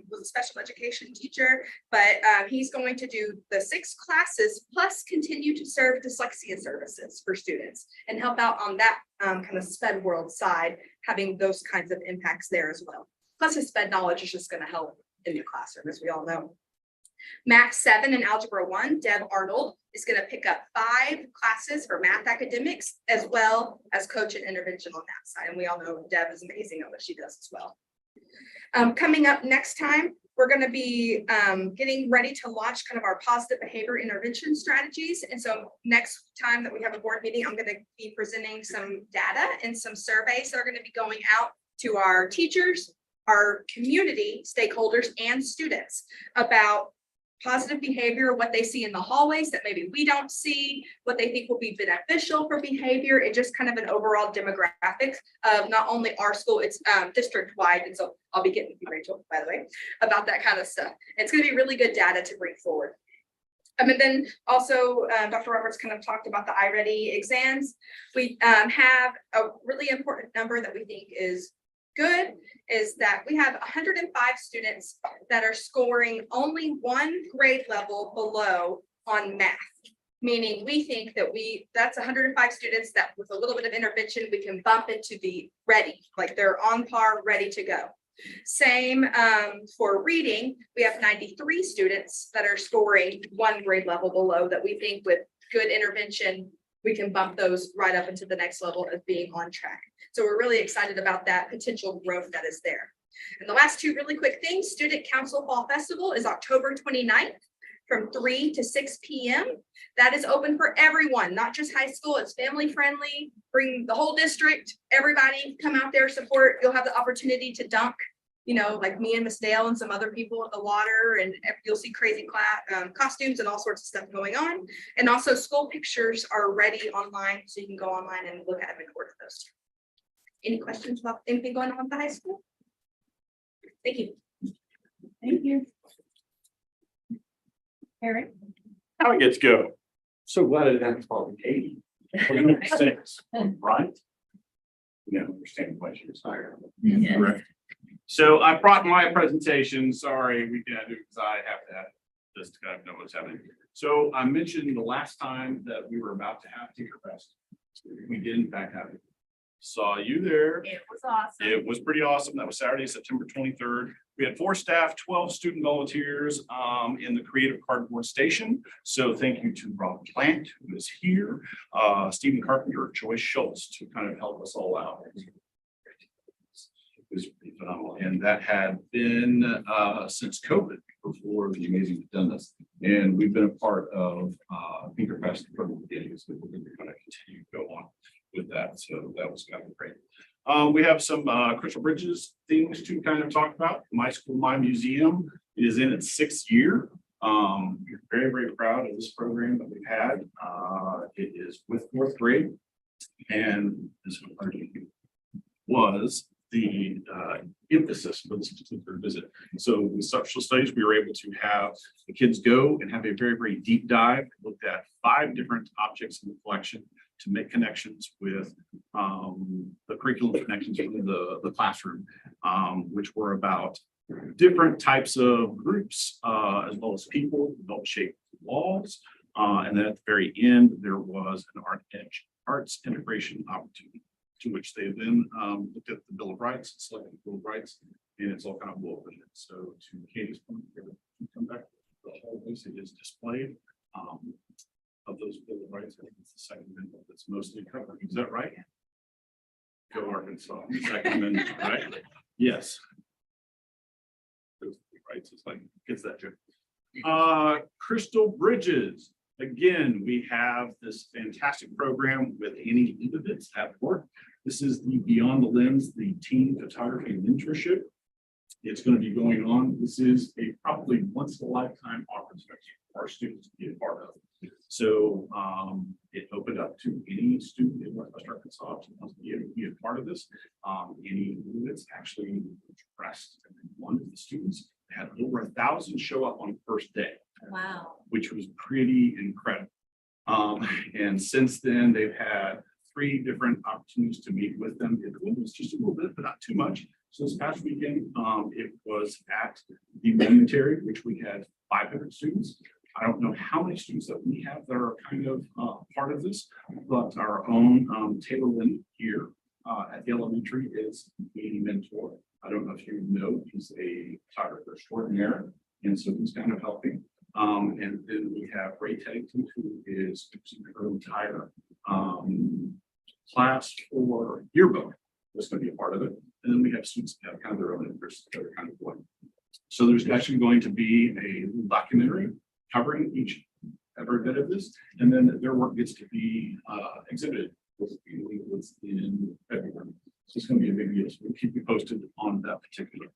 was a special education teacher, but he's going to do the 6 classes plus continue to serve dyslexia services for students and help out on that kind of SPED world side, having those kinds of impacts there as well. Plus his SPED knowledge is just going to help in the classroom, as we all know. Math 7 and Algebra 1, Deb Arnold is going to pick up 5 classes for math academics, as well as coach and intervention on that side. And we all know Deb is amazing at what she does as well. Coming up next time, we're going to be getting ready to launch kind of our positive behavior intervention strategies. And so next time that we have a board meeting, I'm going to be presenting some data and some surveys that are going to be going out to our teachers, our community stakeholders, and students about positive behavior, what they see in the hallways that maybe we don't see, what they think will be beneficial for behavior, and just kind of an overall demographics of not only our school, it's district wide. And so I'll be getting with you, Rachel, by the way, about that kind of stuff. It's going to be really good data to bring forward. And then also Dr. Roberts kind of talked about the iReady exams. We have a really important number that we think is good, is that we have 105 students that are scoring only 1 grade level below on math. Meaning we think that that's 105 students that with a little bit of intervention, we can bump into the ready, like they're on par, ready to go. Same for reading, we have 93 students that are scoring 1 grade level below that we think with good intervention, we can bump those right up into the next level of being on track. So we're really excited about that potential growth that is there. And the last 2 really quick things, Student Council Fall Festival is October 29th from 3 to 6 p.m. That is open for everyone, not just high school. It's family friendly. Bring the whole district, everybody come out there, support. You'll have the opportunity to dunk, you know, like me and Miss Dale and some other people in the water, and you'll see crazy costumes and all sorts of stuff going on. And also school pictures are ready online, so you can go online and look at them and order those. Any questions about anything going on at the high school? Thank you. Thank you. Eric? How it gets go. So glad I didn't have to call Katie. We're gonna make 6, right? You know, understand why she was hired. Correct. So I brought my presentation. Sorry, we can't do it because I have to have this to kind of know what's happening. So I mentioned the last time that we were about to have Tinker Fest. We did in fact have it. Saw you there. It was awesome. It was pretty awesome. That was Saturday, September 23rd. We had 4 staff, 12 student volunteers in the Creative Cardboard Station. So thank you to Rob Plant, who is here, Stephen Carpenter, Joyce Schultz, to kind of help us all out. It was pretty phenomenal. And that had been since COVID, before the Amazing have done this. And we've been a part of Tinker Fest from the beginning, so we're going to kind of continue to go on with that. So that was kind of great. We have some Crystal Bridges things to kind of talk about. My School, My Museum is in its 6th year. We're very, very proud of this program that we've had. It is with 4th grade. And this was the emphasis for this particular visit. So with social studies, we were able to have the kids go and have a very, very deep dive, looked at 5 different objects in the collection to make connections with the curriculum connections in the classroom, which were about different types of groups, as well as people, belt-shaped walls. And then at the very end, there was an arts integration opportunity, to which they then looked at the Bill of Rights, selected the Bill of Rights, and it's all kind of woven. So to Katie's point, come back, the whole piece is displayed. of those Bill of Rights. I think it's the Second Amendment that's mostly covered. Is that right? Go Arkansas. Second Amendment, right? Yes. Those rights is like, gets that joke. Crystal Bridges. Again, we have this fantastic program with Annie Leibovitz at work. This is the Beyond the Lens, the teen photography mentorship. It's going to be going on. This is a probably once in a lifetime opportunity for our students to be a part of. So it opened up to any student in Northwest Arkansas to want to be a part of this. Annie Leibovitz actually dressed one of the students, had over 1,000 show up on the first day. Wow. Which was pretty incredible. And since then, they've had 3 different opportunities to meet with them. It was just a little bit, but not too much. So this past weekend, it was at the Momentary, which we had 500 students. I don't know how many students that we have that are kind of part of this, but our own Taylor Lynn here at the elementary is a mentor. I don't know if you know, he's a photographer extraordinaire, and so he's kind of helping. And then we have Ray Teddington, who is her entire class for yearbook. That's going to be a part of it. And then we have students that have kind of their own interests that are kind of going. So there's actually going to be a documentary covering every bit of this, and then their work gets to be exhibited in February. So it's going to be a big deal. So we'll keep you posted on that particular.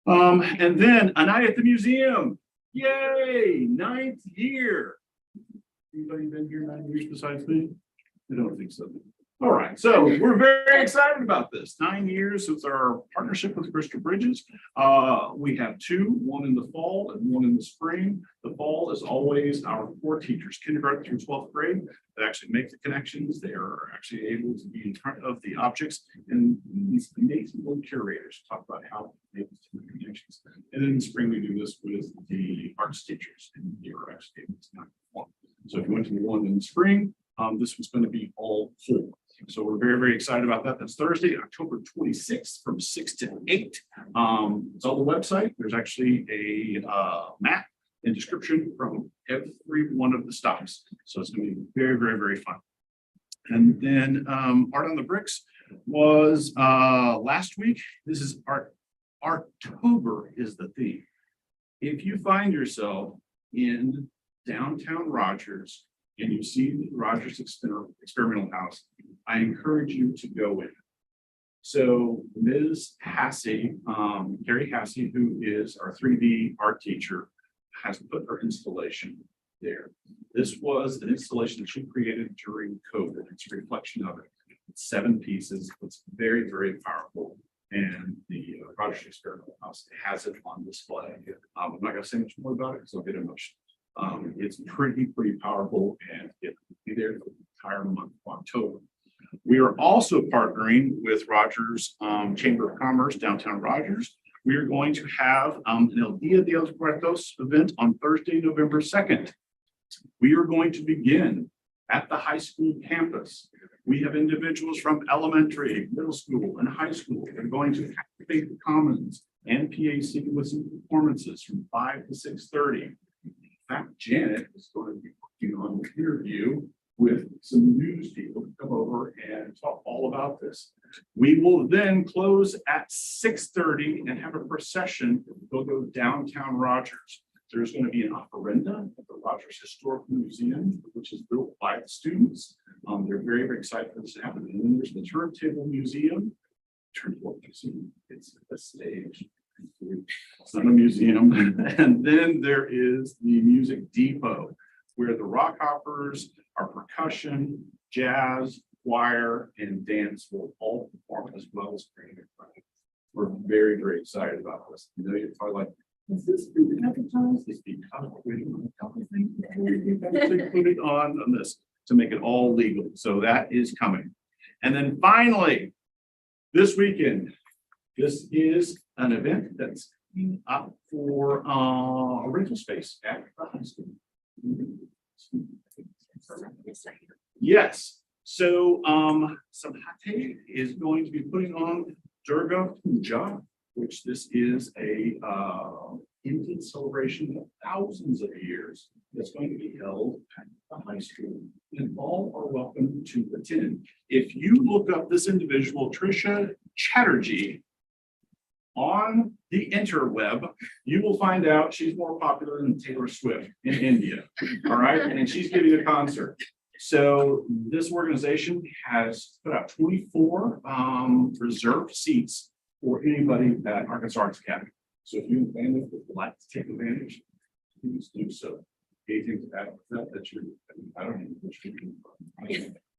And then a night at the museum. Yay! 9th year. Anybody been here 9 years besides me? I don't think so. All right, so we're very excited about this. 9 years since our partnership with Crystal Bridges. We have 2, one in the fall and one in the spring. The fall is always our core teachers, kindergarten through 12th grade, that actually make the connections. They are actually able to be in front of the objects, and these amazing little curators talk about how they make the connections. And in the spring, we do this with the arts teachers, and they are actually able to connect with one. So if you went to the one in the spring, this was going to be all full. So we're very, very excited about that. That's Thursday, October 26th from 6 to 8. It's on the website. There's actually a map and description from every one of the stops. So it's going to be very, very, very fun. And then Art on the Bricks was last week. This is Arttober is the theme. If you find yourself in downtown Rogers and you see the Rogers Experimental House, I encourage you to go in. So Ms. Hassey, Carrie Hassey, who is our 3D art teacher, has put her installation there. This was an installation that she created during COVID. It's a reflection of it. It's 7 pieces. It's very, very powerful. And the Rogers Experimental House has it on display. I'm not going to say much more about it because I'll get emotional. It's pretty powerful, and it will be there for the entire month of October. We are also partnering with Rogers Chamber of Commerce, downtown Rogers. We are going to have an El Dia de los Muertos event on Thursday, November 2nd. We are going to begin at the high school campus. We have individuals from elementary, middle school, and high school that are going to activate the commons and PAC with some performances from 5 to 6:30. In fact, Janet is going to be working on an interview with some news people to come over and talk all about this. We will then close at 6:30 and have a procession. We'll go downtown Rogers. There's going to be an operanda at the Rogers Historical Museum, which is built by the students. They're very, very excited for this to happen. And then there's the Turntable Museum. Turntable Museum, it's a stage. It's not a museum. And then there is the Music Depot, where the rock hoppers, our percussion, jazz, choir, and dance will all perform as well as creative. We're very, very excited about this. You know, you're probably like, is this being advertised? Is the put it on this to make it all legal. So that is coming. And then finally, this weekend, this is an event that's up for a rental space at the high school. Yes. So Samhate is going to be putting on Durga Puja, which this is a Indian celebration of thousands of years. That's going to be held at the high school, and all are welcome to attend. If you look up this individual, Trisha Chatterjee, on the interweb, you will find out she's more popular than Taylor Swift in India. All right, and she's giving a concert. So this organization has put out 24 reserved seats for anybody at Arkansas Arts Academy. So if you and family would like to take advantage, please do so. Anything to add with that you're, I don't know. Which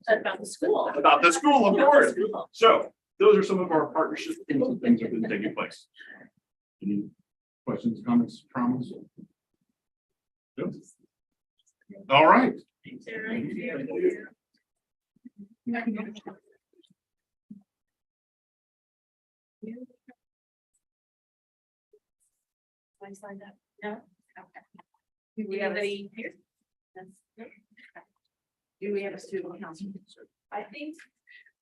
About the school. about the school, of About the course. school. So those are some of our partnerships and some things that have been taking place. Any questions, comments, comments? Good. All right. Thanks, Sarah. I signed up. No? Okay. Do we have a, Anybody here? do we have a student council? I think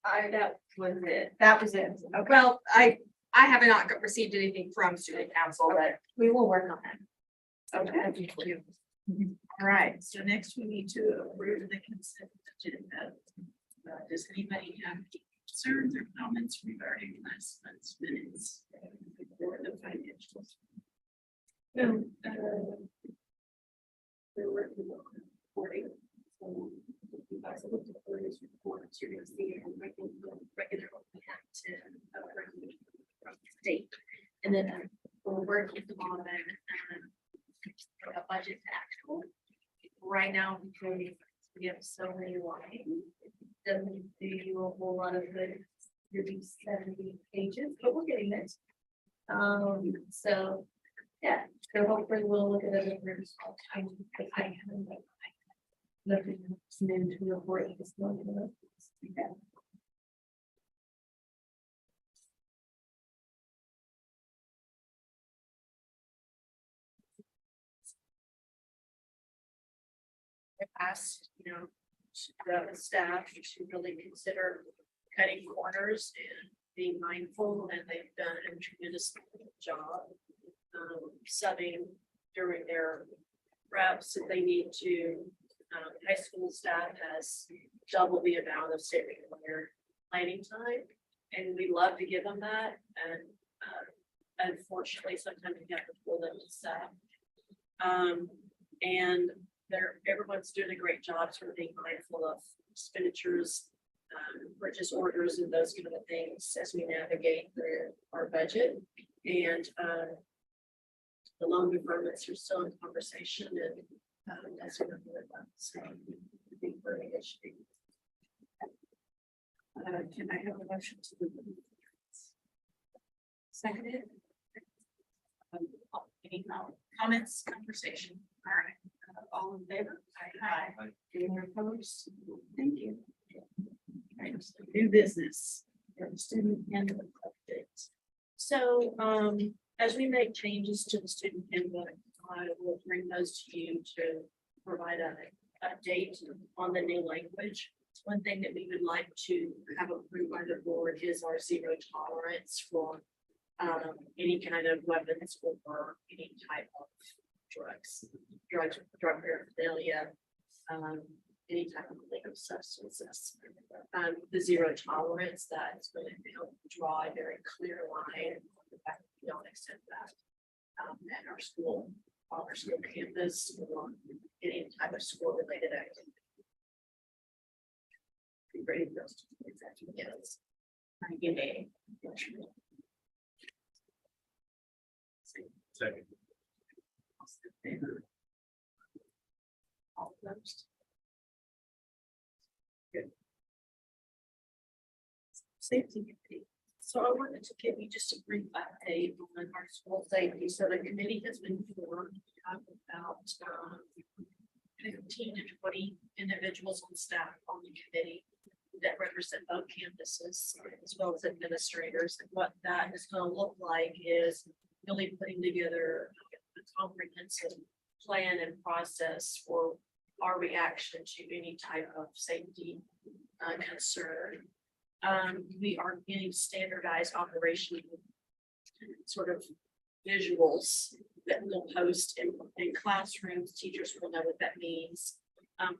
That was it. that was it. Well, I have not received anything from student council, but we will work on that. Okay. All right, so next we need to approve the consent agenda. Does anybody have any concerns or comments regarding last month's minutes for the financials? No. There were reporting. So if you guys look at the earnings reports, you're gonna see a regular impact to revenue from the state. And then we're working on a budget to actual. Right now, because we have so many lines, it doesn't do a whole lot of good. Maybe 70 pages, but we're getting it. So, yeah, so hopefully we'll look at it in the time. Because I haven't nothing to report this morning. Yeah. Asked, the staff to really consider cutting corners and being mindful, and they've done a tremendous job. Subbing during their reps if they need to. High school staff has double the amount of state required planning time, and we love to give them that, and unfortunately, sometimes we have to pull them to staff. And everyone's doing a great job sort of being mindful of expenditures, purchase orders and those kind of things as we navigate through our budget. And the loan deferments are still in conversation, and that's what I'm doing. So I think we're in good shape. Can I have a motion to the seconded? Any comments, conversation? All right. All in favor? Aye. Anyone opposed? Thank you. Right, new business, student handbook updates. So, as we make changes to the student handbook, I will bring those to you to provide an update on the new language. One thing that we would like to have approved by the board is our zero tolerance for any kind of weapons or any type of drug paraphernalia, any type of illegal substances. The zero tolerance that is going to help draw a very clear line. The fact that we don't accept that at our school, on our school campus, or any type of school related activity. Be ready for those to yes. Second. All opposed? Good. Safety committee. So I wanted to give you just a brief update on our school safety. So the committee has been formed about 15 to 20 individuals on staff on the committee that represent both campuses as well as administrators. And what that is going to look like is really putting together a comprehensive plan and process for our reaction to any type of safety concern. We are getting standardized operational sort of visuals that we'll post in classrooms. Teachers will know what that means.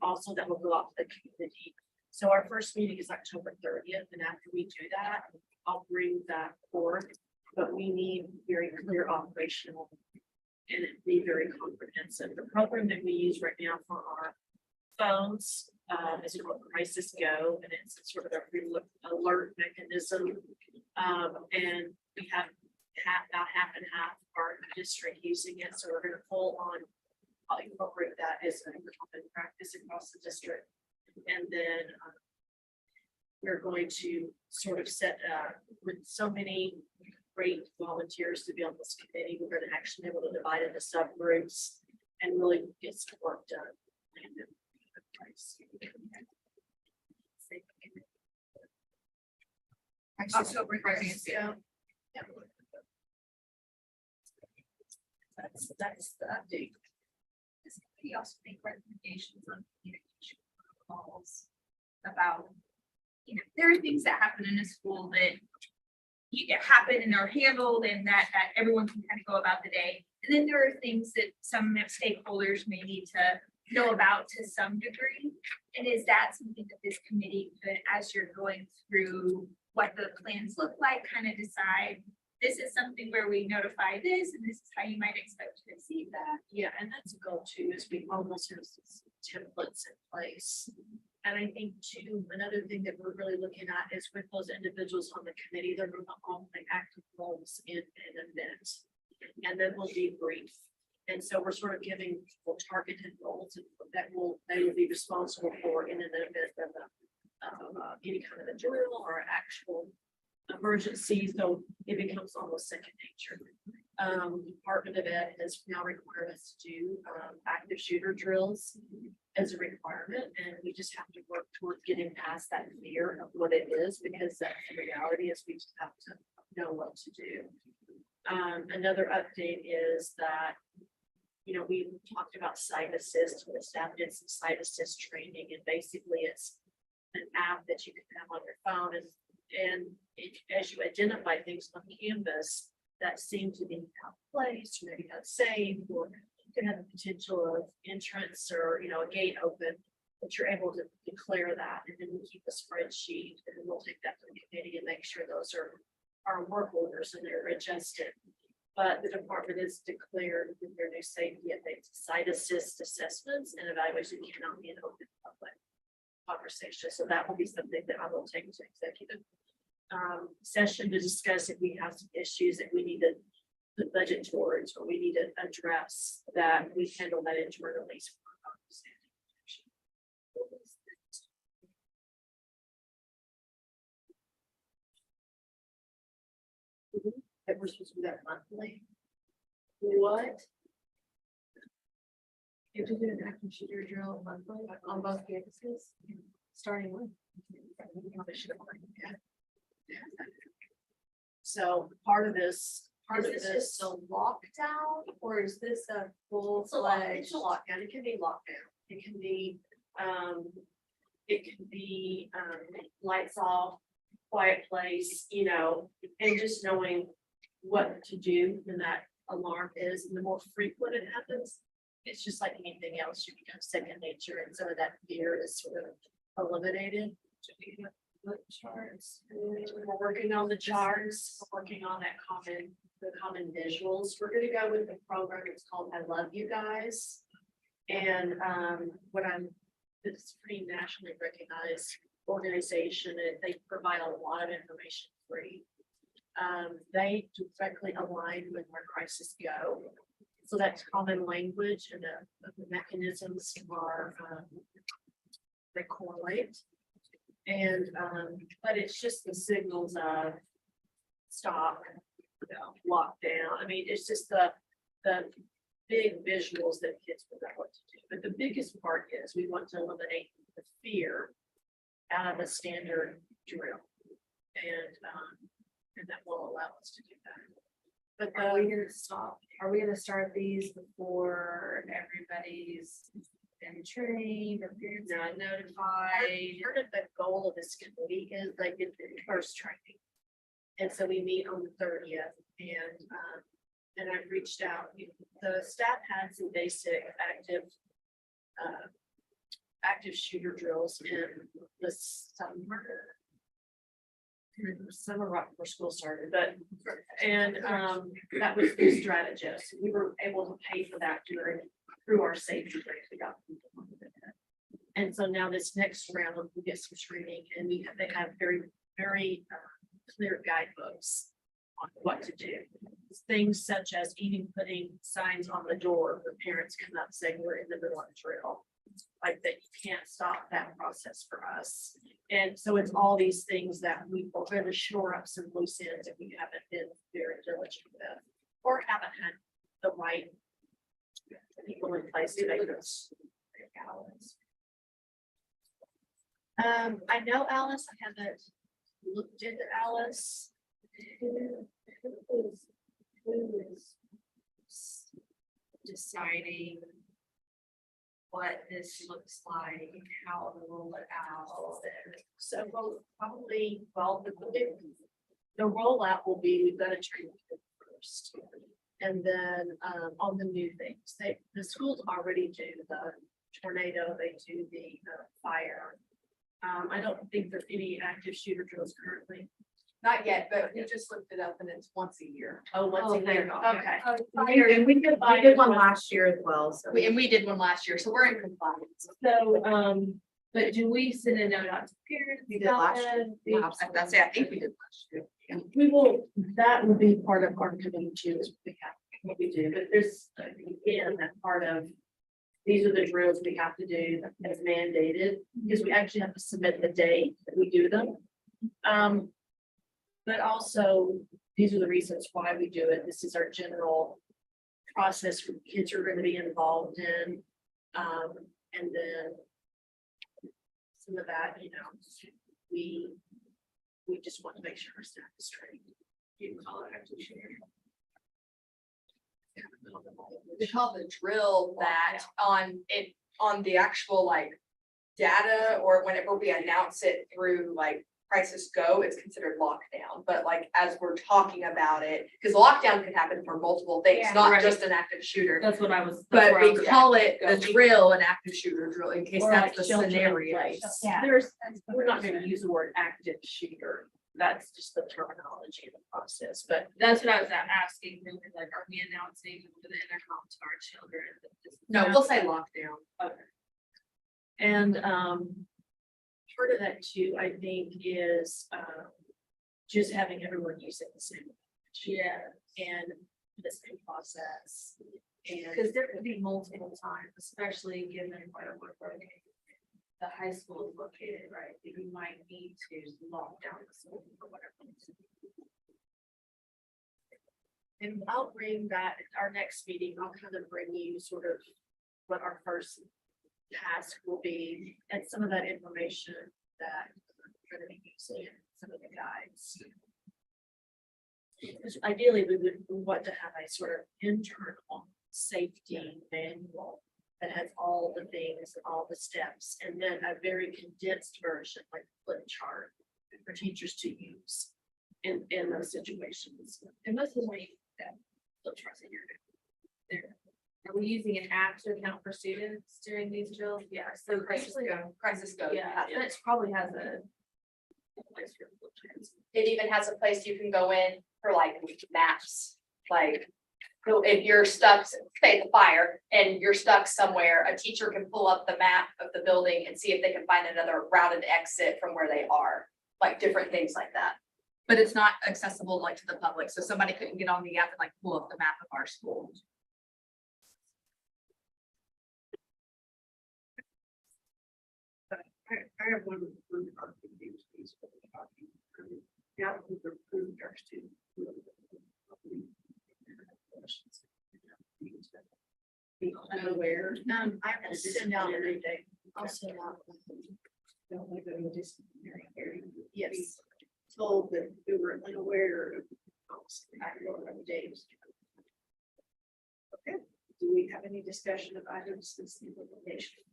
Also that will go out to the community. So our first meeting is October 30th, and after we do that, I'll bring that forward. But we need very clear operational and it be very comprehensive. The program that we use right now for our phones is called Crisis Go, and it's sort of a alert mechanism. And we have about half and half of our district using it, so we're gonna full on incorporate that as a common practice across the district. And then we're going to sort of set with so many great volunteers to be on this committee, we're gonna actually be able to divide into subgroups and really get some work done. October 30th. Yeah. That's the update. We also make recommendations on communication calls about, there are things that happen in a school that happen and are handled and that everyone can kind of go about the day. And then there are things that some stakeholders may need to know about to some degree. And is that something that this committee could, as you're going through what the plans look like, kind of decide, this is something where we notify this and this is how you might expect to receive that? Yeah, and that's a goal too, is we almost have some templates in place. And I think too, another thing that we're really looking at is with those individuals on the committee, they're going to all play active roles in an event. And then we'll debrief. And so we're sort of giving people targeted roles that they will be responsible for in an event of any kind of a drill or actual emergency, so it becomes almost second nature. Department of Ed has now required us to do active shooter drills as a requirement, and we just have to work towards getting past that fear of what it is, because that's the reality, is we just have to know what to do. Another update is that, we talked about site assist, and the staff did some site assist training, and basically it's an app that you can have on your phone, and as you identify things on Canvas that seem to be out of place, or maybe not safe, or you can have the potential of entrance or, a gate open, that you're able to declare that, and then we keep a spreadsheet, and then we'll take that to the committee and make sure those are our work orders and they're adjusted. But the department has declared that their new safety updates, site assist assessments and evaluation cannot be an open public conversation. So that will be something that I will take to executive session to discuss if we have some issues that we need to put budget towards, or we need to address, that we handle that internally. That we're supposed to do that monthly. What? You have to do an active shooter drill monthly on both campuses, starting with. So part of this. Is this just a lockdown, or is this a full fledged? It's a lockdown. It can be lockdown. It can be lights off, quiet place, and just knowing what to do when that alarm is. And the more frequent it happens, it's just like anything else, you become second nature, and some of that fear is sort of eliminated. Charts. We're working on the charts, we're working on the common visuals. We're gonna go with the program, it's called I Love You Guys. And it's a pretty nationally recognized organization, and they provide a lot of information free. They directly align with where Crisis Go. So that's common language, and the mechanisms are they correlate. And but it's just the signals of stop, lockdown. I mean, it's just the big visuals that kids will know what to do. But the biggest part is we want to eliminate the fear out of a standard drill, and that will allow us to do that. But Are we gonna stop? Are we gonna start these before everybody's been trained or parents are notified? part of the goal of this committee is they get the first training. And so we meet on the 30th, and I've reached out, the staff had some basic active active shooter drills in the summer. Summer right before school started, but, and, that was the strategist. We were able to pay for that through our safety grant we got. And so now this next round, we get some training and they have very clear guidebooks on what to do. Things such as even putting signs on the door where parents cannot say we're in the middle of a drill. Like that you can't stop that process for us. And so it's all these things that we will really shore up some loose ends that we haven't been very diligent with. Or haven't had the right people in place to make this. I know Alice, I haven't looked into Alice. Who is deciding what this looks like, how to roll it out? So we'll probably, the rollout will be, we've got to train people first. And then on the new things, the schools already do the tornado, they do the fire. I don't think there's any active shooter drills currently. Not yet, but we just looked it up and it's once a year. Oh, once a year, okay. And we did one last year as well, so. And we did one last year, so we're in compliance. So, But do we send a note out to parents? We did last year. That's it, I think we did last year. we will, that will be part of our committee too, is what we do, but there's, again, that part of. These are the drills we have to do as mandated, because we actually have to submit the day that we do them. But also, these are the reasons why we do it. This is our general process for kids who are going to be involved in. And then some of that, we just want to make sure our staff is trained. You can call it active shooter. We call the drill that on the actual like data or whenever we announce it through like Crisis Go, it's considered lockdown. But like as we're talking about it, because lockdown can happen for multiple things, Yeah, not right. just an active shooter. That's what I was. But we call it the drill, an active shooter drill, in case Or that's like the shelter in scenario. place. Yeah. We're not gonna use the word active shooter. That's just the terminology of the process, but That's what I was asking, really, like, are we announcing to the intercom to our children? that this is No, we'll say lockdown. and part of that too, I think, is just having everyone using the same. Yeah, and the same process. And Because there could be multiple times, especially given where we're located. The high school is located, right, that you might need to lock down the school or whatever. And I'll bring that at our next meeting, I'll kind of bring you sort of what our first task will be and some of that information that we're going to be using in some of the guides. Because ideally, we would want to have a sort of internal safety manual that has all the things, all the steps, and then a very condensed version, like a flip chart for teachers to use in those situations. And most of the way that flip charts in there. Are we using an app to account for students during these drills? Yeah, so Crisis Go. yeah, it probably has a. place for flip charts. It even has a place you can go in for like maps, like. So if you're stuck, say the fire, and you're stuck somewhere, a teacher can pull up the map of the building and see if they can find another routed exit from where they are, like different things like that. But it's not accessible like to the public, so somebody couldn't get on the app and like pull up the map of our school. I have one. Yeah, we've approved our student. I'm aware. I will send out every day. I'll send out. Yes. Told that we were unaware of. I don't know days. Okay, do we have any discussion of items this implementation?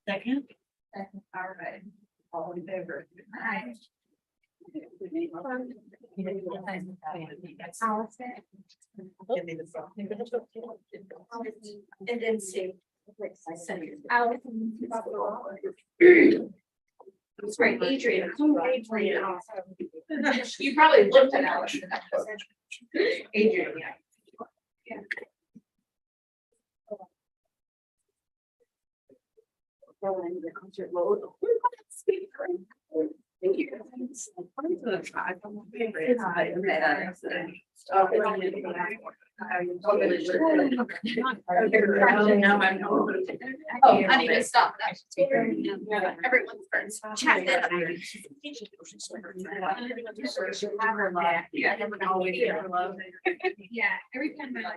Second, All right. All in favor? Aye. Give me the phone. And then see. That's right, Adrian. Adrian also. You probably looked at Alex. Adrian, yeah. Thank you. Oh, I need to stop that. Everyone's first. Chat that. Yeah, every time I